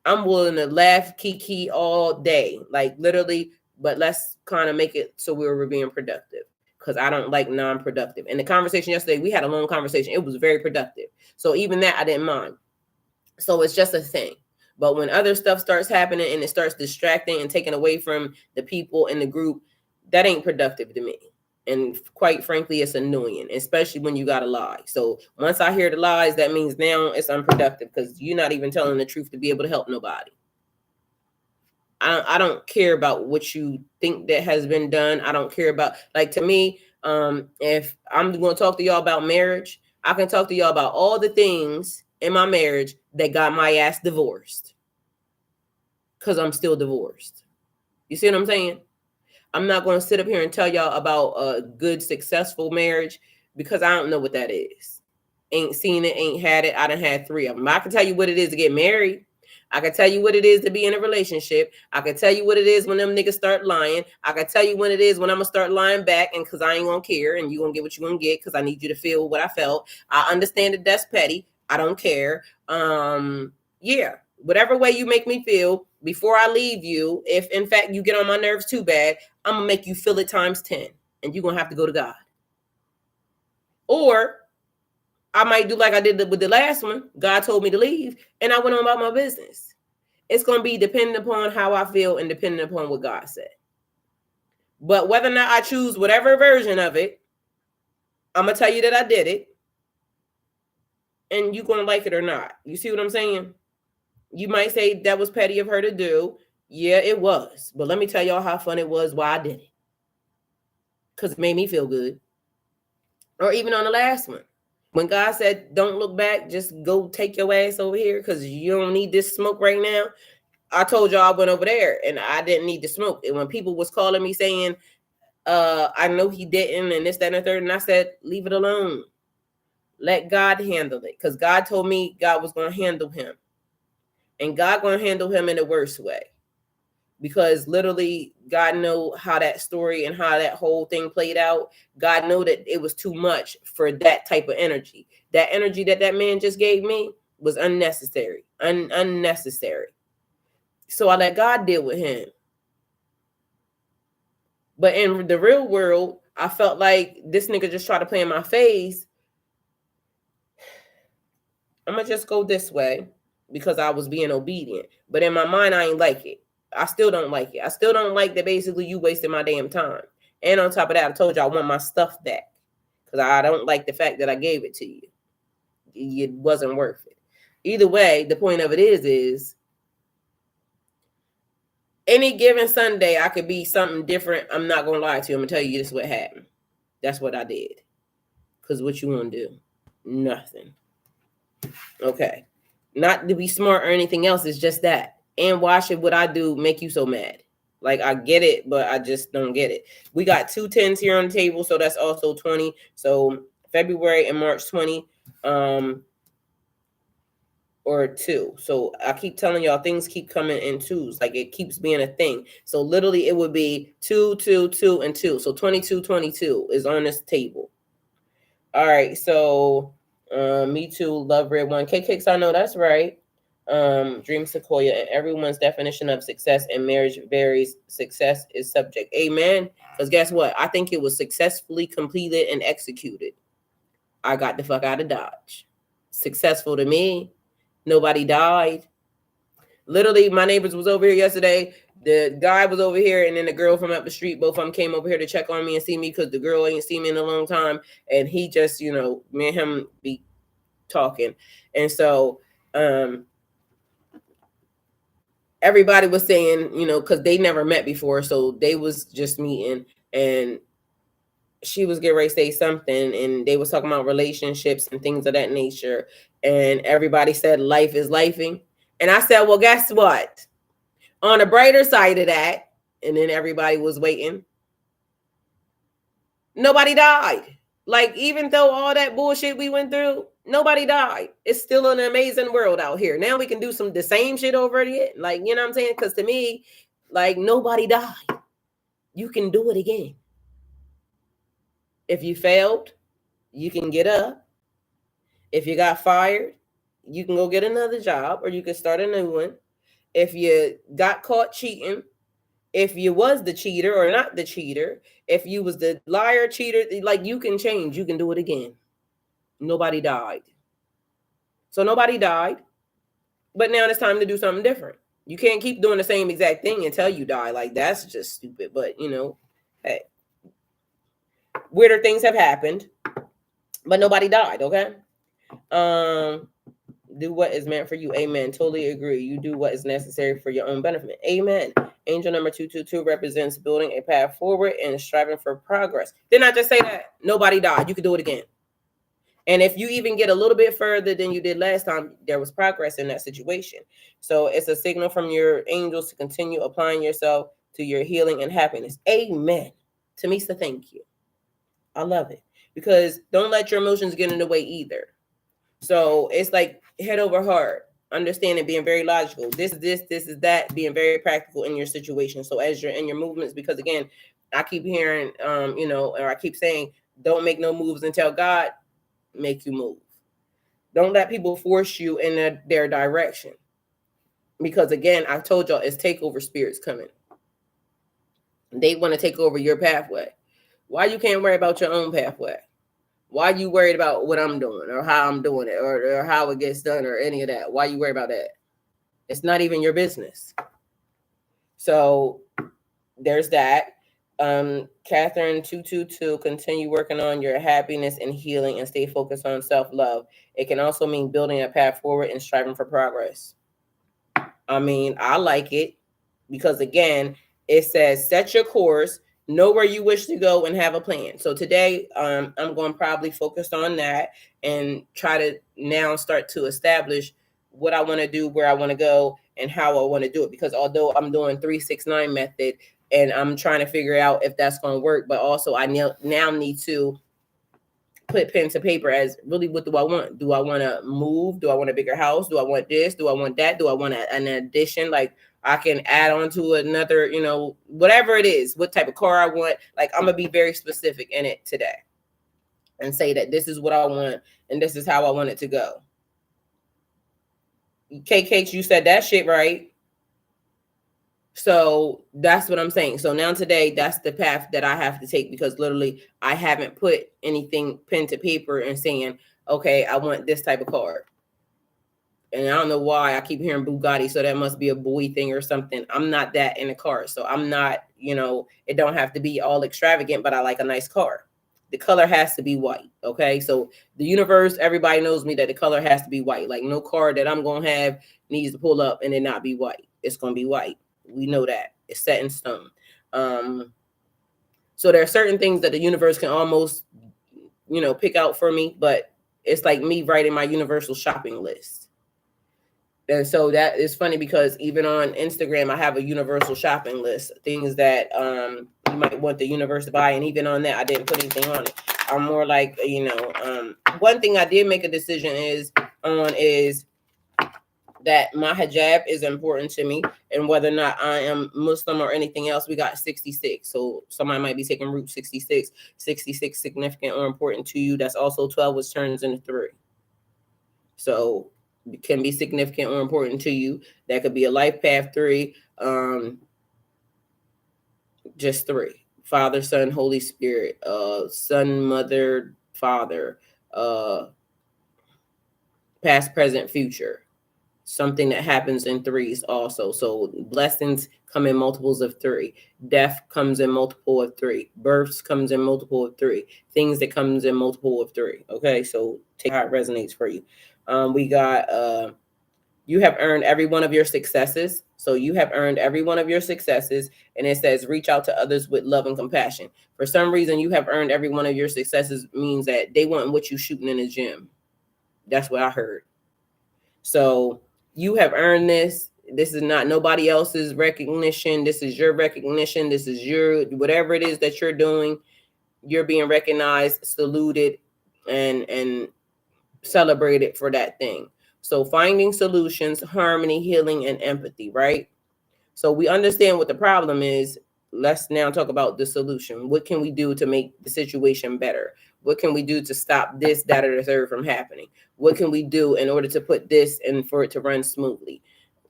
I'm willing to laugh, kiki all day, like literally. But let's kind of make it so we're being productive, because I don't like non-productive. And the conversation yesterday, we had a long conversation. It was very productive. So even that, I didn't mind. So it's just a thing. But when other stuff starts happening and it starts distracting and taking away from the people in the group, that ain't productive to me. And quite frankly, it's annoying, especially when you got to lie. So once I hear the lies, that means now it's unproductive, because you're not even telling the truth to be able to help nobody. I don't care about what you think that has been done. I don't care about, like, to me, if I'm going to talk to y'all about marriage, I can talk to y'all about all the things in my marriage that got my ass divorced, because I'm still divorced. You see what I'm saying? I'm not going to sit up here and tell y'all about a good, successful marriage, because I don't know what that is. Ain't seen it, ain't had it. I done had 3 of them. I can tell you what it is to get married. I can tell you what it is to be in a relationship. I can tell you what it is when them niggas start lying. I can tell you when it is when I'm going to start lying back, and because I ain't going to care, and you going to get what you going to get, because I need you to feel what I felt. I understand that that's petty. I don't care. Yeah, whatever way you make me feel before I leave you, if in fact you get on my nerves too bad, I'm going to make you feel it times 10, and you're going to have to go to God. Or I might do like I did with the last one. God told me to leave, and I went on about my business. It's going to be dependent upon how I feel and dependent upon what God said. But whether or not I choose whatever version of it, I'm going to tell you that I did it, and you're going to like it or not. You see what I'm saying? You might say that was petty of her to do. Yeah, it was. But let me tell y'all how fun it was why I did it. Because it made me feel good. Or even on the last one, when God said, don't look back, just go take your ass over here because you don't need this smoke right now. I told y'all I went over there and I didn't need the smoke. And when people was calling me saying, I know he didn't, and this, that, and the third, and I said, leave it alone. Let God handle it. Because God told me God was going to handle him. And God going to handle him in the worst way. Because literally God know how that story and how that whole thing played out. God know that it was too much for that type of energy. That energy that man just gave me was unnecessary, unnecessary. So I let God deal with him. But in the real world, I felt like this nigga just tried to play in my face. I'm going to just go this way because I was being obedient. But in my mind, I ain't like it. I still don't like it. I still don't like that basically you wasted my damn time. And on top of that, I told you I want my stuff back because I don't like the fact that I gave it to you. It wasn't worth it. Either way, the point of it is any given Sunday, I could be something different. I'm not going to lie to you. I'm going to tell you this is what happened. That's what I did. Because what you want to do? Nothing. Okay. Not to be smart or anything else. It's just that. And why should what I do make you so mad? Like, I get it, but I just don't get it. We got 2 10s here on the table, so that's also 20. So February and March 20, or 2. So I keep telling y'all things keep coming in 2s. Like, it keeps being a thing. So literally it would be 2, 2, 2, and 2. So 22, 22 is on this table. All right. So me too. Love red one. Cakes. I know that's right. Dream Sequoia, and everyone's definition of success in marriage varies. Success is subject. Amen. Because guess what? I think it was successfully completed and executed. I got the fuck out of Dodge. Successful to me. Nobody died. Literally, my neighbors was over here yesterday. The guy was over here, and then the girl from up the street, both of them came over here to check on me and see me because the girl ain't seen me in a long time. And he just, me and him be talking. And so, everybody was saying, because they never met before, so they was just meeting, and she was getting ready to say something, and they was talking about relationships and things of that nature, and everybody said life is lifing, and I said, well, guess what? On the brighter side of that, and then everybody was waiting. Nobody died. Like, even though all that bullshit we went through, nobody died. It's still an amazing world out here. Now we can do the same shit over again. Like, you know what I'm saying? Because to me, like, nobody died. You can do it again. If you failed, you can get up. If you got fired, you can go get another job or you can start a new one. If you got caught cheating, if you was the cheater or not the cheater, if you was the liar, cheater, like you can change, you can do it again. Nobody died. So nobody died, but now it's time to do something different. You can't keep doing the same exact thing until you die. Like that's just stupid. But you know, hey, weirder things have happened, but nobody died. Okay. Do what is meant for you. Amen. Totally agree. You do what is necessary for your own benefit. Amen. Angel number 222 represents building a path forward and striving for progress. Didn't I just say that? Nobody died. You could do it again. And if you even get a little bit further than you did last time, there was progress in that situation. So it's a signal from your angels to continue applying yourself to your healing and happiness. Amen. Tamisa, thank you. I love it. Because don't let your emotions get in the way either. So it's like head over heart, understanding, being very logical. This is that, being very practical in your situation. So as you're in your movements, because again, I keep hearing, or I keep saying, don't make no moves until God make you move. Don't let people force you in their direction. Because again, I told y'all, it's takeover spirits coming. They want to take over your pathway. Why you can't worry about your own pathway? Why you worried about what I'm doing or how I'm doing it or how it gets done or any of that? Why you worry about that? It's not even your business. So there's that. Catherine 222, continue working on your happiness and healing and stay focused on self-love. It can also mean building a path forward and striving for progress. I mean, I like it because again, it says set your course, know where you wish to go, and have a plan. So today, I'm going to probably focus on that and try to now start to establish what I want to do, where I want to go, and how I want to do it. Because although I'm doing 369 method and I'm trying to figure out if that's going to work, but also I now need to put pen to paper as really what do I want? Do I want to move? Do I want a bigger house? Do I want this? Do I want that? Do I want an addition? Like I can add on to another, whatever it is, what type of car I want. Like I'm going to be very specific in it today and say that this is what I want and this is how I want it to go. KK, you said that shit right. So that's what I'm saying. So now today, that's the path that I have to take because literally I haven't put anything pen to paper and saying, okay, I want this type of car. And I don't know why I keep hearing Bugatti. So that must be a boy thing or something. I'm not that in a car. So I'm not, it don't have to be all extravagant, but I like a nice car. The color has to be white. Okay. So the universe, everybody knows me that the color has to be white. Like no car that I'm going to have needs to pull up and it not be white. It's going to be white. We know that it's set in stone. So there are certain things that the universe can almost, pick out for me, but it's like me writing my universal shopping list. And so that is funny because even on Instagram, I have a universal shopping list, things that you might want the universe to buy. And even on that, I didn't put anything on it. I'm more like, one thing I did make a decision is that my hijab is important to me, and whether or not I am Muslim or anything else, we got 66. So somebody might be taking root 66, 66 significant or important to you. That's also 12, which turns into 3. So it can be significant or important to you. That could be a life path 3, just 3. Father, Son, Holy Spirit, Son, Mother, Father, past, present, future. Something that happens in 3s also. So blessings come in multiples of 3. Death comes in multiple of 3. Births comes in multiple of 3. Things that comes in multiple of 3. Okay, so take how it resonates for you. We got you have earned every one of your successes. So you have earned every one of your successes. And it says reach out to others with love and compassion. For some reason, you have earned every one of your successes means that they want what you shooting in the gym. That's what I heard. So you have earned this. This is not nobody else's recognition. This is your recognition. This is your, whatever it is that you're doing, you're being recognized, saluted, and celebrated for that thing. So finding solutions, harmony, healing, and empathy, right? So we understand what the problem is. let's now talk about the solution. What can we do to make the situation better? What can we do to stop this, that, or the third from happening? What can we do in order to put this and for it to run smoothly?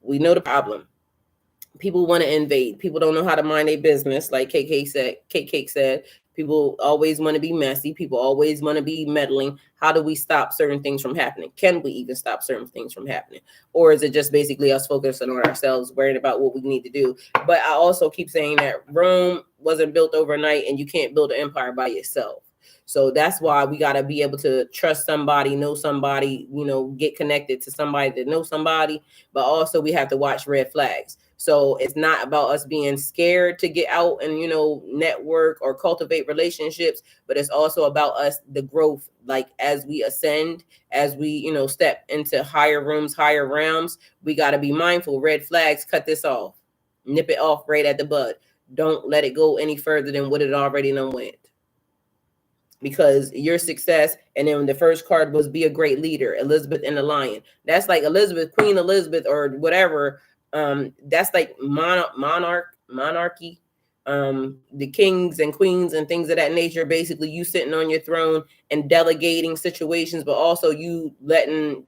We know the problem. People want to invade. People don't know how to mind their business, like Cake said. People always want to be messy. People always want to be meddling. How do we stop certain things from happening? Can we even stop certain things from happening? Or is it just basically us focusing on ourselves, worrying about what we need to do? But I also keep saying that Rome wasn't built overnight, and you can't build an empire by yourself. So that's why we got to be able to trust somebody, know somebody, get connected to somebody that knows somebody. But also we have to watch red flags. So it's not about us being scared to get out and, network or cultivate relationships, but it's also about us, the growth, like as we ascend, as we, step into higher rooms, higher realms, we got to be mindful. Red flags, cut this off, nip it off right at the bud. Don't let it go any further than what it already done went. Because your success, and then the first card was be a great leader, Elizabeth and the Lion. That's like Elizabeth, Queen Elizabeth, or whatever. That's like monarchy. The kings and queens and things of that nature. Basically, you sitting on your throne and delegating situations, but also you letting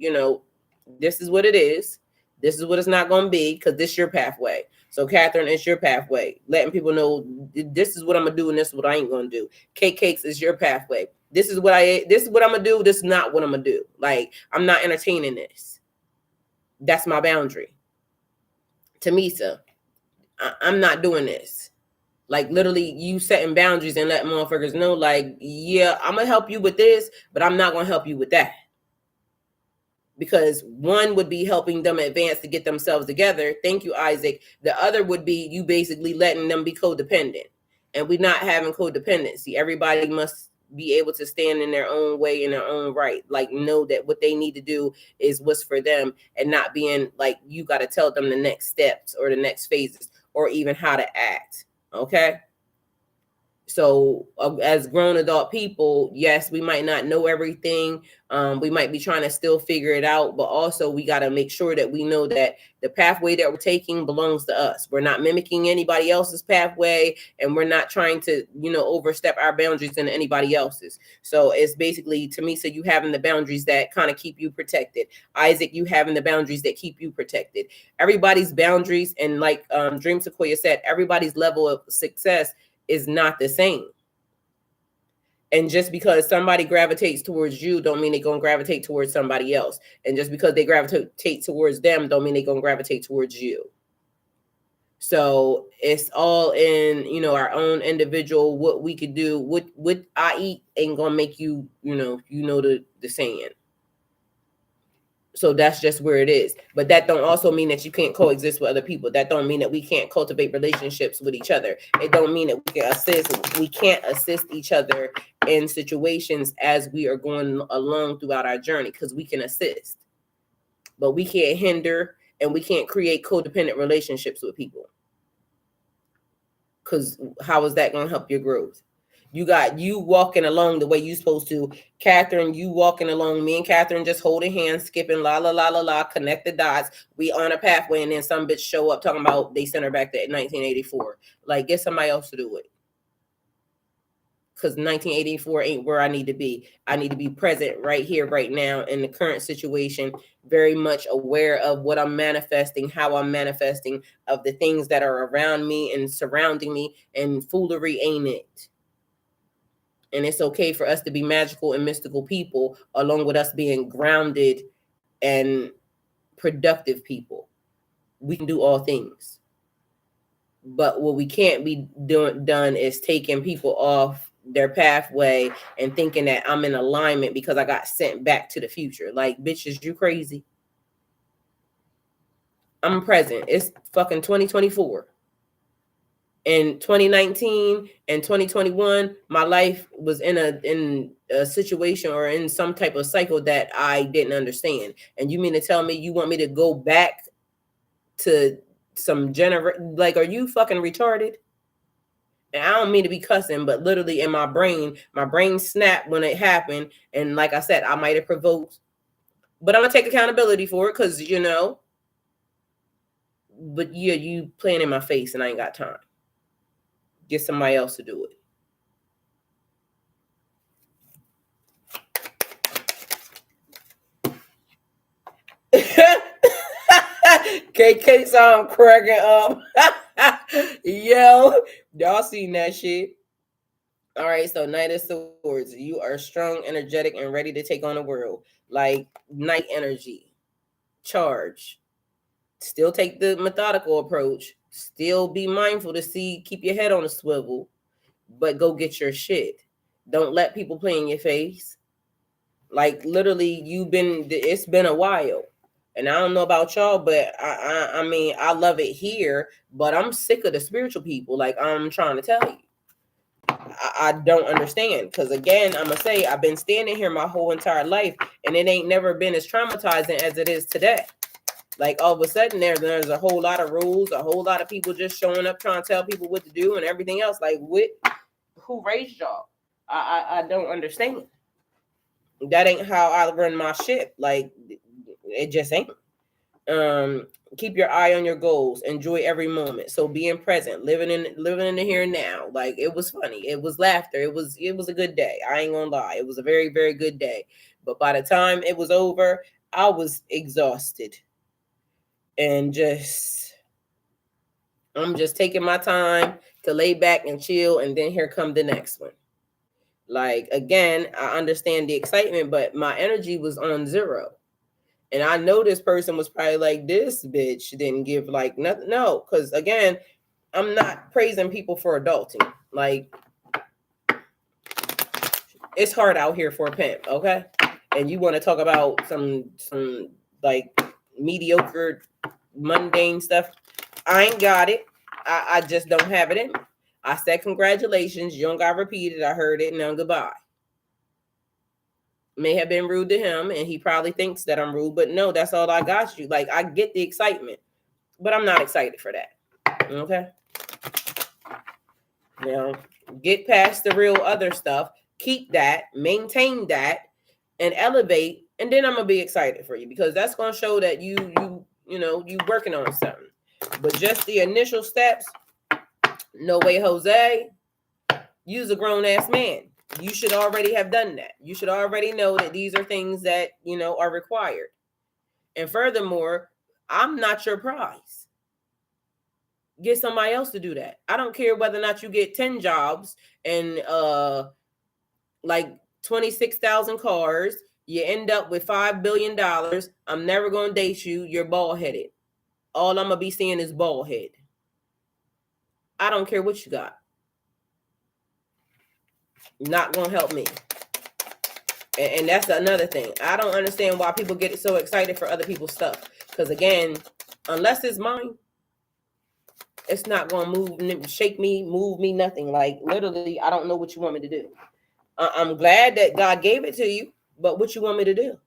this is what it is. This is what it's not going to be, because this is your pathway. So, Catherine, it's your pathway. Letting people know this is what I'm gonna do, and this is what I ain't gonna do. Cakes is your pathway. This is what I'm gonna do. This is not what I'm gonna do. Like, I'm not entertaining this. That's my boundary. Tamisa, I'm not doing this. Like, literally, you setting boundaries and letting motherfuckers know, like, yeah, I'm gonna help you with this, but I'm not gonna help you with that. Because one would be helping them advance to get themselves together. Thank you, Isaac. The other would be you basically letting them be codependent. And we're not having codependency. Everybody must be able to stand in their own way, in their own right. Like, know that what they need to do is what's for them, and not being like, you got to tell them the next steps or the next phases or even how to act. Okay? So as grown adult people, yes, we might not know everything. We might be trying to still figure it out, but also we got to make sure that we know that the pathway that we're taking belongs to us. We're not mimicking anybody else's pathway, and we're not trying to, overstep our boundaries into anybody else's. So it's basically, to me, so you having the boundaries that kind of keep you protected. Isaac, you having the boundaries that keep you protected. Everybody's boundaries, and like Dream Sequoia said, everybody's level of success is not the same. And just because somebody gravitates towards you don't mean they're going to gravitate towards somebody else. And just because they gravitate towards them don't mean they're going to gravitate towards you. So it's all in, our own individual, what we could do. What I eat ain't going to make you, the saying. So that's just where it is. But that don't also mean that you can't coexist with other people. That don't mean that we can't cultivate relationships with each other. It don't mean that we can't assist each other in situations as we are going along throughout our journey, because we can assist. But we can't hinder, and we can't create codependent relationships with people. Because how is that going to help your growth? You got you walking along the way you supposed to. Catherine, you walking along, me and Catherine just holding hands, skipping, la, la, la, la, la, connect the dots. We on a pathway, and then some bitch show up talking about they sent her back to 1984. Like, get somebody else to do it. Because 1984 ain't where I need to be. I need to be present right here, right now, in the current situation, very much aware of what I'm manifesting, how I'm manifesting, of the things that are around me and surrounding me, and foolery ain't it. And it's okay for us to be magical and mystical people, along with us being grounded and productive people. We can do all things. But what we can't be done is taking people off their pathway and thinking that I'm in alignment because I got sent back to the future. Like, bitches, you crazy. I'm present. It's fucking 2024. In 2019 and 2021, my life was in a situation or in some type of cycle that I didn't understand. And you mean to tell me you want me to go back to some like, are you fucking retarded? And I don't mean to be cussing, but literally in my brain snapped when it happened. And like I said, I might have provoked, but I'm gonna take accountability for it, because but yeah, you playing in my face and I ain't got time. Get somebody else to do it. KK sound cracking up. Yo, y'all seen that shit? All right, so Knight of Swords. You are strong, energetic, and ready to take on the world. Like Knight energy. Charge. Still take the methodical approach. Still be mindful to keep your head on a swivel, but go get your shit. Don't let people play in your face. Like literally, it's been a while. And I don't know about y'all, but I mean, I love it here, but I'm sick of the spiritual people. Like I'm trying to tell you. I don't understand, because again, I'm gonna say I've been standing here my whole entire life, and it ain't never been as traumatizing as it is today. Like all of a sudden, there's a whole lot of rules, a whole lot of people just showing up trying to tell people what to do and everything else. Like, who raised y'all? I don't understand. That ain't how I run my ship. Like, it just ain't. Keep your eye on your goals, enjoy every moment. So being present, living in the here and now. Like, it was funny, it was laughter, it was a good day. I ain't gonna lie, it was a very, very good day. But by the time it was over, I was exhausted, and I'm just taking my time to lay back and chill, and then here come the next one. Like, again, I understand the excitement, but my energy was on zero. And I know this person was probably like, this bitch didn't give like nothing. No, because again, I'm not praising people for adulting. Like, it's hard out here for a pimp, okay? And you want to talk about some like mediocre, mundane stuff. I ain't got it. I just don't have it in me. I said congratulations. You don't got repeated. I heard it. Now goodbye. May have been rude to him, and he probably thinks that I'm rude, but no, that's all I got you. Like, I get the excitement, but I'm not excited for that. Okay? Now, get past the real other stuff. Keep that, maintain that, and elevate, and then I'm gonna be excited for you, because that's gonna show that you working on something. But just the initial steps, no way, Jose. You's a grown ass man. You should already have done that. You should already know that these are things that, are required. And furthermore, I'm not your prize. Get somebody else to do that. I don't care whether or not you get 10 jobs and like 26,000 cars. You end up with $5 billion. I'm never going to date you. You're bald headed. All I'm going to be seeing is bald head. I don't care what you got. Not going to help me. And that's another thing. I don't understand why people get so excited for other people's stuff. Because again, unless it's mine, it's not going to move, shake me, move me, nothing. Like, literally, I don't know what you want me to do. I'm glad that God gave it to you, but what you want me to do?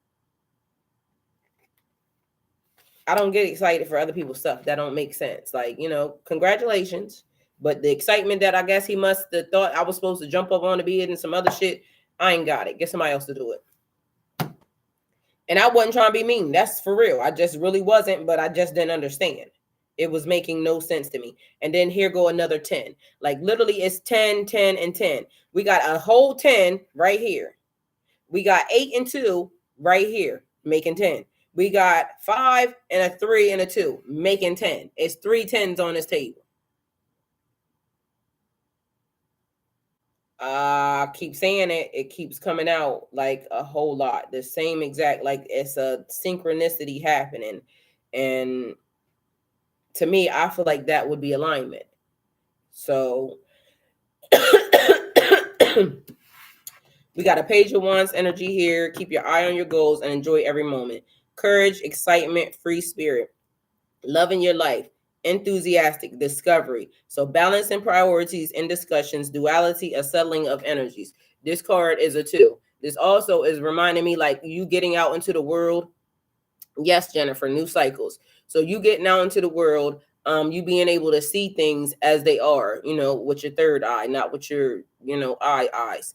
I don't get excited for other people's stuff. That don't make sense. Like, congratulations. But the excitement that I guess he must have thought I was supposed to jump up on the bed and some other shit, I ain't got it. Get somebody else to do it. And I wasn't trying to be mean. That's for real. I just really wasn't, but I just didn't understand. It was making no sense to me. And then here go another 10. Like, literally, it's 10, 10, and 10. We got a whole 10 right here. We got 8 and 2 right here, making 10. We got 5 and a 3 and a 2, making 10. It's 3 10s on this table. I keep saying it. It keeps coming out like a whole lot. The same exact, like it's a synchronicity happening. And to me, I feel like that would be alignment. So we got a Page of Wands energy here. Keep your eye on your goals and enjoy every moment. Courage, excitement, free spirit, loving your life, enthusiastic, discovery. So balancing priorities in discussions, duality, a settling of energies. This card is a 2. This also is reminding me like you getting out into the world. Yes, Jennifer, new cycles. So you getting out into the world, you being able to see things as they are, with your third eye, not with your, eyes.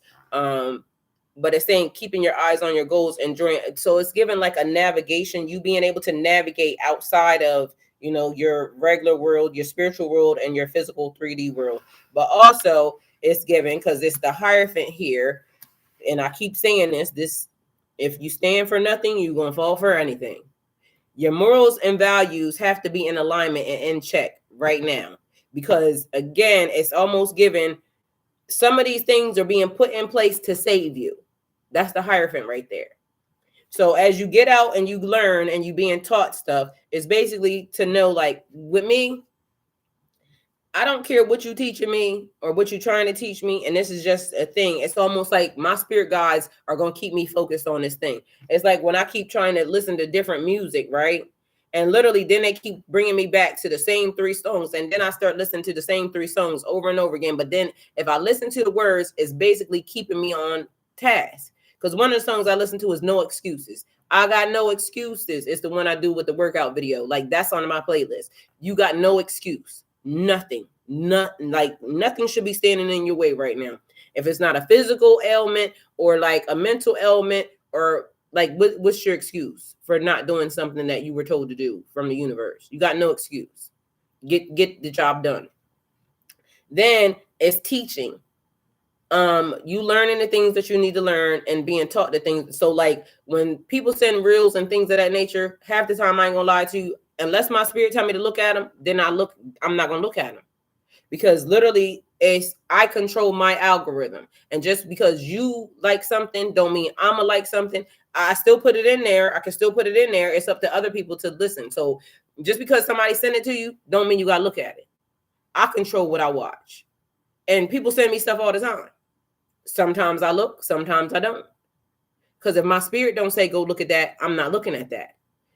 But it's saying keeping your eyes on your goals, enjoying. So it's given like a navigation, you being able to navigate outside of, you know, your regular world, your spiritual world, and your physical 3D world. But also it's given, because it's the Hierophant here, and I keep saying this, if you stand for nothing, you're going to fall for anything. Your morals and values have to be in alignment and in check right now, because again, it's almost given, some of these things are being put in place to save you. That's the Hierophant right there. So as you get out and you learn and you being taught stuff, it's basically to know, like with me, I don't care what you teaching me or what you're trying to teach me. And this is just a thing. It's almost like my spirit guides are going to keep me focused on this thing. It's like when I keep trying to listen to different music, right? And literally then they keep bringing me back to the same 3 songs. And then I start listening to the same 3 songs over and over again. But then if I listen to the words, it's basically keeping me on task. Because one of the songs I listen to is No Excuses. I got no excuses. It's the one I do with the workout video. Like that's on my playlist. You got no excuse. Nothing, like nothing should be standing in your way right now. If it's not a physical ailment or like a mental ailment, or like what's your excuse for not doing something that you were told to do from the universe? You got no excuse. Get the job done. Then it's teaching. You learning the things that you need to learn and being taught the things. So like when people send reels and things of that nature, half the time I ain't gonna lie to you, unless my spirit tell me to look at them, then I'm not gonna look at them, because literally I control my algorithm. And just because you like something don't mean I'ma like something. I still put it in there. I can still put it in there. It's up to other people to listen. So just because somebody sent it to you don't mean you gotta look at it. I control what I watch. And people send me stuff all the time. Sometimes I look, sometimes I don't. Because if my spirit don't say go look at that, I'm not looking at that.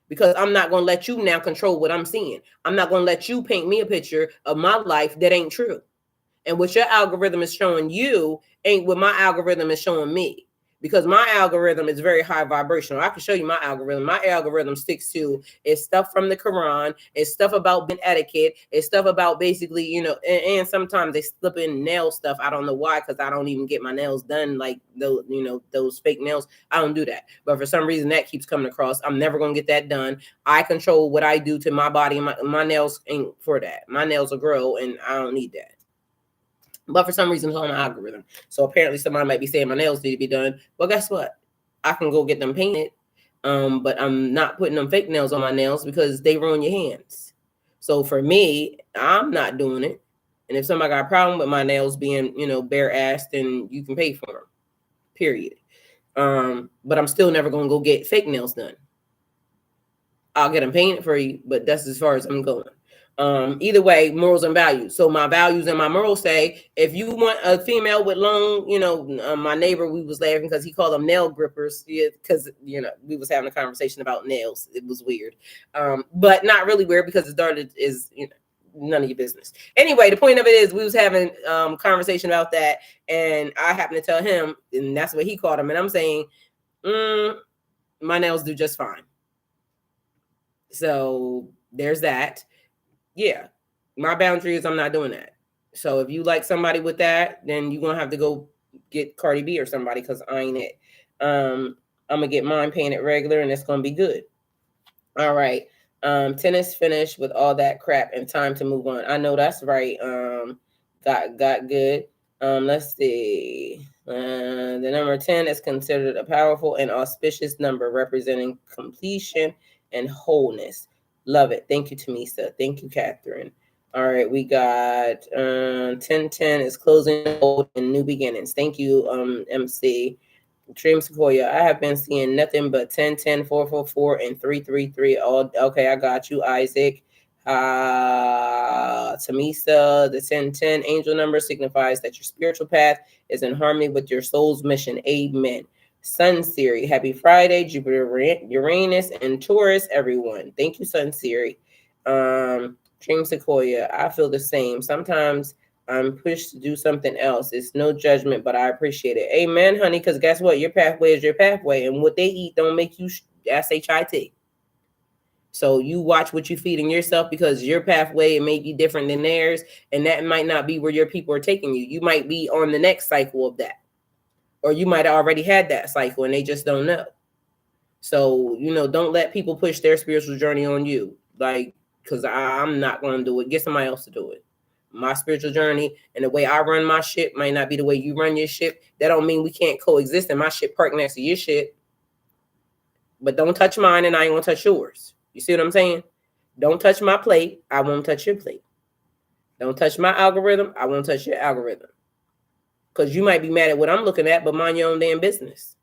Because I'm not going to let you now control what I'm seeing. I'm not going to let you paint me a picture of my life that ain't true. And what your algorithm is showing you ain't what my algorithm is showing me. Because my algorithm is very high vibrational. I can show you my algorithm. My algorithm sticks to it's stuff from the Quran. It's stuff about being etiquette. It's stuff about basically, you know, and sometimes they slip in nail stuff. I don't know why, because I don't even get my nails done like those, you know, those fake nails. I don't do that. But for some reason that keeps coming across. I'm never going to get that done. I control what I do to my body. My nails ain't for that. My nails will grow and I don't need that. But for some reason, it's on my algorithm. So apparently somebody might be saying my nails need to be done. Well, guess what? I can go get them painted. But I'm not putting them fake nails on my nails because they ruin your hands. So for me, I'm not doing it. And if somebody got a problem with my nails being, you know, bare-assed, then you can pay for them. Period. But I'm still never going to go get fake nails done. I'll get them painted for you, but that's as far as I'm going. Either way, morals and values. So my values and my morals say, if you want a female with long, you know, my neighbor, we was laughing because he called them nail grippers. Yeah, because, you know, we was having a conversation about nails. It was weird. But not really weird, because the daughter is, you know, none of your business. Anyway, the point of it is we was having conversation about that, and I happened to tell him, and that's what he called them. And I'm saying, my nails do just fine. So there's that. Yeah, my boundary is I'm not doing that. So if you like somebody with that, then you're going to have to go get Cardi B or somebody, because I ain't it. I'm going to get mine painted regular, and it's going to be good. All right. Tennis finished with all that crap and time to move on. I know that's right. Got good. Let's see. The number 10 is considered a powerful and auspicious number representing completion and wholeness. Love it. Thank you, Tamisa. Thank you, Catherine. All right, we got 1010 is closing old and new beginnings. Thank you, MC. Dream Sequoia. I have been seeing nothing but 1010, 444, and 333. All okay, I got you, Isaac. Tamisa, the 1010 angel number signifies that your spiritual path is in harmony with your soul's mission. Amen. Sun Siri, happy Friday, Jupiter, Uranus, and Taurus, everyone. Thank you, Sun Siri. Dream Sequoia, I feel the same. Sometimes I'm pushed to do something else. It's no judgment, but I appreciate it. Amen, honey, because guess what? Your pathway is your pathway, and what they eat don't make you S-H-I-T. So you watch what you feed in yourself, because your pathway may be different than theirs, and that might not be where your people are taking you. You might be on the next cycle of that. Or you might have already had that cycle and they just don't know. So, you know, don't let people push their spiritual journey on you. Like, because I'm not going to do it. Get somebody else to do it. My spiritual journey and the way I run my ship might not be the way you run your ship. That don't mean we can't coexist and my ship parked next to your ship. But don't touch mine and I ain't going to touch yours. You see what I'm saying? Don't touch my plate. I won't touch your plate. Don't touch my algorithm. I won't touch your algorithm. Because you might be mad at what I'm looking at, but mind your own damn business.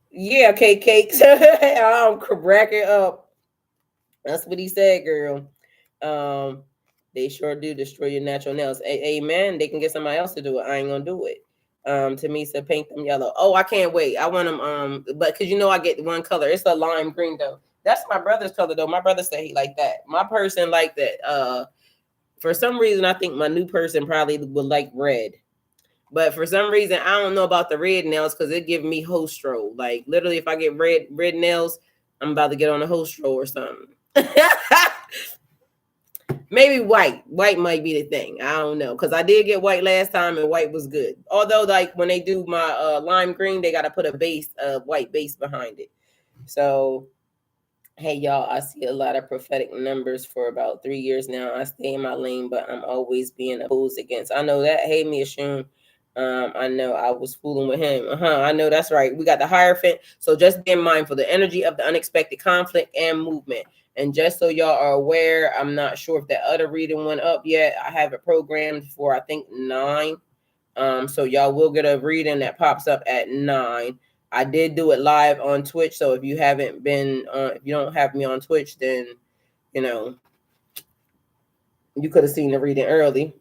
Yeah, cakes. I'm cracking up. That's what he said, girl. They sure do destroy your natural nails. Amen. They can get somebody else to do it. I ain't gonna do it. Tamisa, paint them yellow. Oh, I can't wait. I want them. But because I get one color. It's a lime green though. That's my brother's color though. My brother said he like that. My person like that. For some reason, I think my new person probably would like red. But for some reason, I don't know about the red nails because it give me hostro. Like literally, if I get red nails, I'm about to get on a hostro or something. Maybe white. White might be the thing. I don't know. Because I did get white last time and white was good. Although, like, when they do my lime green, they got to put a white base behind it. So, hey, y'all, I see a lot of prophetic numbers for about 3 years now. I stay in my lane, but I'm always being opposed against. I know that. Hey, Mia Shun. I know I was fooling with him. I know that's right. We got the Hierophant. So just be mindful the energy of the unexpected conflict and movement. And just so y'all are aware, I'm not sure if that other reading went up yet. I have it programmed for, I think, 9. So y'all will get a reading that pops up at 9. I did do it live on Twitch. So if you haven't been, if you don't have me on Twitch, then, you could have seen the reading early.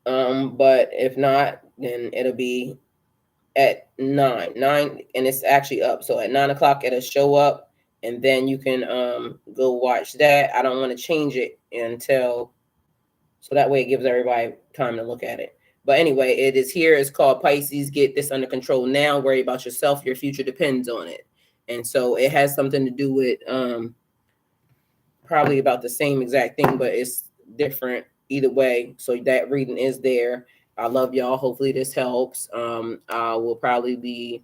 But if not, then it'll be at 9, and it's actually up. So at 9 o'clock, it'll show up, and then you can go watch that. I don't want to change it until, so that way it gives everybody time to look at it. But anyway, it is here. It's called Pisces. Get this under control now. Worry about yourself. Your future depends on it. And so it has something to do with probably about the same exact thing, but it's different either way. So that reading is there. I love y'all. Hopefully this helps. I will probably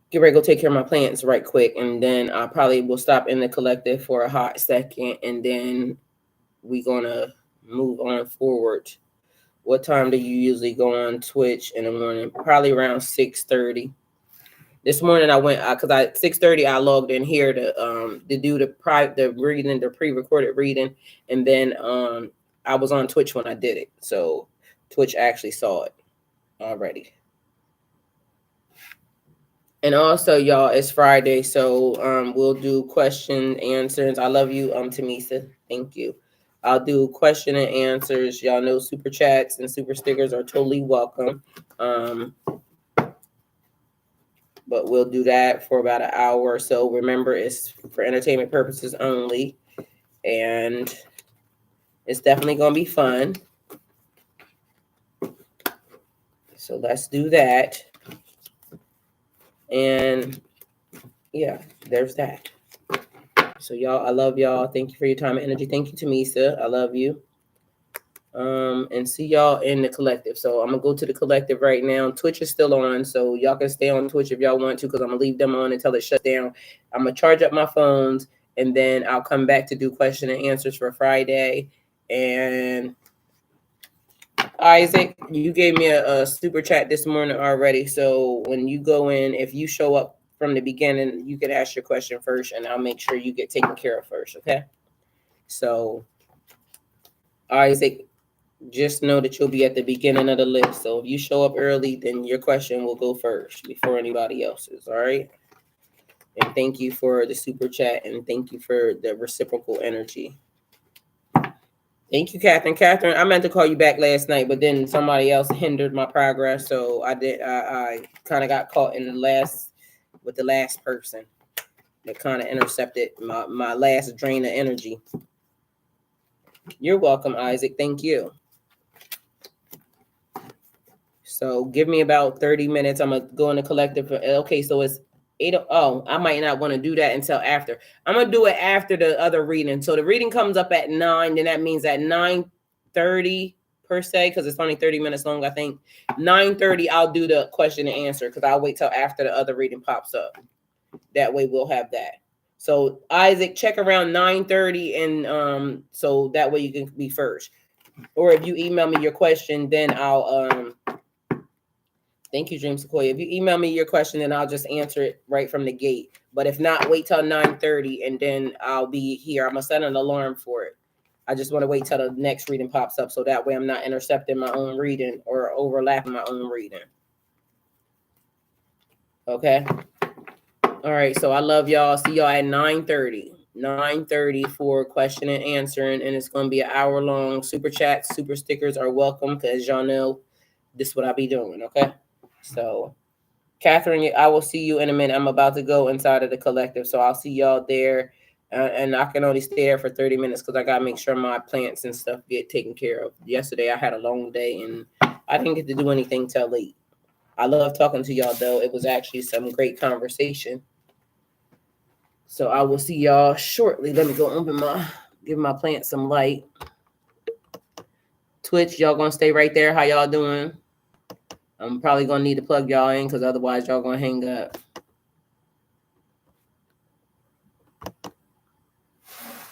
get ready to go take care of my plants right quick. And then I probably will stop in the collective for a hot second. And then we're going to move on forward. What time do you usually go on Twitch in the morning? Probably around 6:30. This morning I went because at 6:30 I logged in here to do the reading, the pre-recorded reading, and then I was on Twitch when I did it, so Twitch actually saw it already. And also, y'all, it's Friday, so we'll do question answers. I love you, Tamisa. Thank you. I'll do question and answers. Y'all know super chats and super stickers are totally welcome. But we'll do that for about an hour or so. Remember, it's for entertainment purposes only. And it's definitely going to be fun. So let's do that. And yeah, there's that. So y'all, I love y'all. Thank you for your time and energy. Thank you, Tamisa. I love you. And see y'all in the collective. So I'm gonna go to the collective right now. Twitch is still on, so y'all can stay on Twitch if y'all want to, because I'm gonna leave them on until it shuts down. I'm gonna charge up my phones, and then I'll come back to do question and answers for Friday. And Isaac, you gave me a super chat this morning already. So when you go in, if you show up from the beginning, you can ask your question first, and I'll make sure you get taken care of first. Okay? So Isaac, just know that you'll be at the beginning of the list. So if you show up early, then your question will go first before anybody else's. All right. And thank you for the super chat, and thank you for the reciprocal energy. Thank you, Catherine. Catherine, I meant to call you back last night, but then somebody else hindered my progress. So I kind of got caught in the last person that kind of intercepted my last drain of energy. You're welcome, Isaac. Thank you. So give me about 30 minutes. I'm going to go in the collective. Okay, so it's 8. Oh, I might not want to do that until after. I'm going to do it after the other reading. So the reading comes up at 9. Then that means at 9:30 per se, because it's only 30 minutes long, I think. 9:30, I'll do the question and answer because I'll wait till after the other reading pops up. That way we'll have that. So Isaac, check around 9:30, and so that way you can be first. Or if you email me your question, then I'll thank you, Dream Sequoia. If you email me your question, then I'll just answer it right from the gate. But if not, wait till 9:30, and then I'll be here. I'm gonna set an alarm for it. I just want to wait till the next reading pops up, so that way I'm not intercepting my own reading or overlapping my own reading. Okay. All right. So I love y'all. See y'all at 9:30. 9:30 for question and answering, and it's gonna be an hour long. Super chats, super stickers are welcome, because y'all know this is what I be doing. Okay. So, Catherine, I will see you in a minute. I'm about to go inside of the collective, so I'll see y'all there. And I can only stay there for 30 minutes because I got to make sure my plants and stuff get taken care of. Yesterday, I had a long day, and I didn't get to do anything till late. I love talking to y'all, though. It was actually some great conversation. So I will see y'all shortly. Let me go give my plants some light. Twitch, y'all going to stay right there? How y'all doing? I'm probably going to need to plug y'all in, because otherwise y'all going to hang up.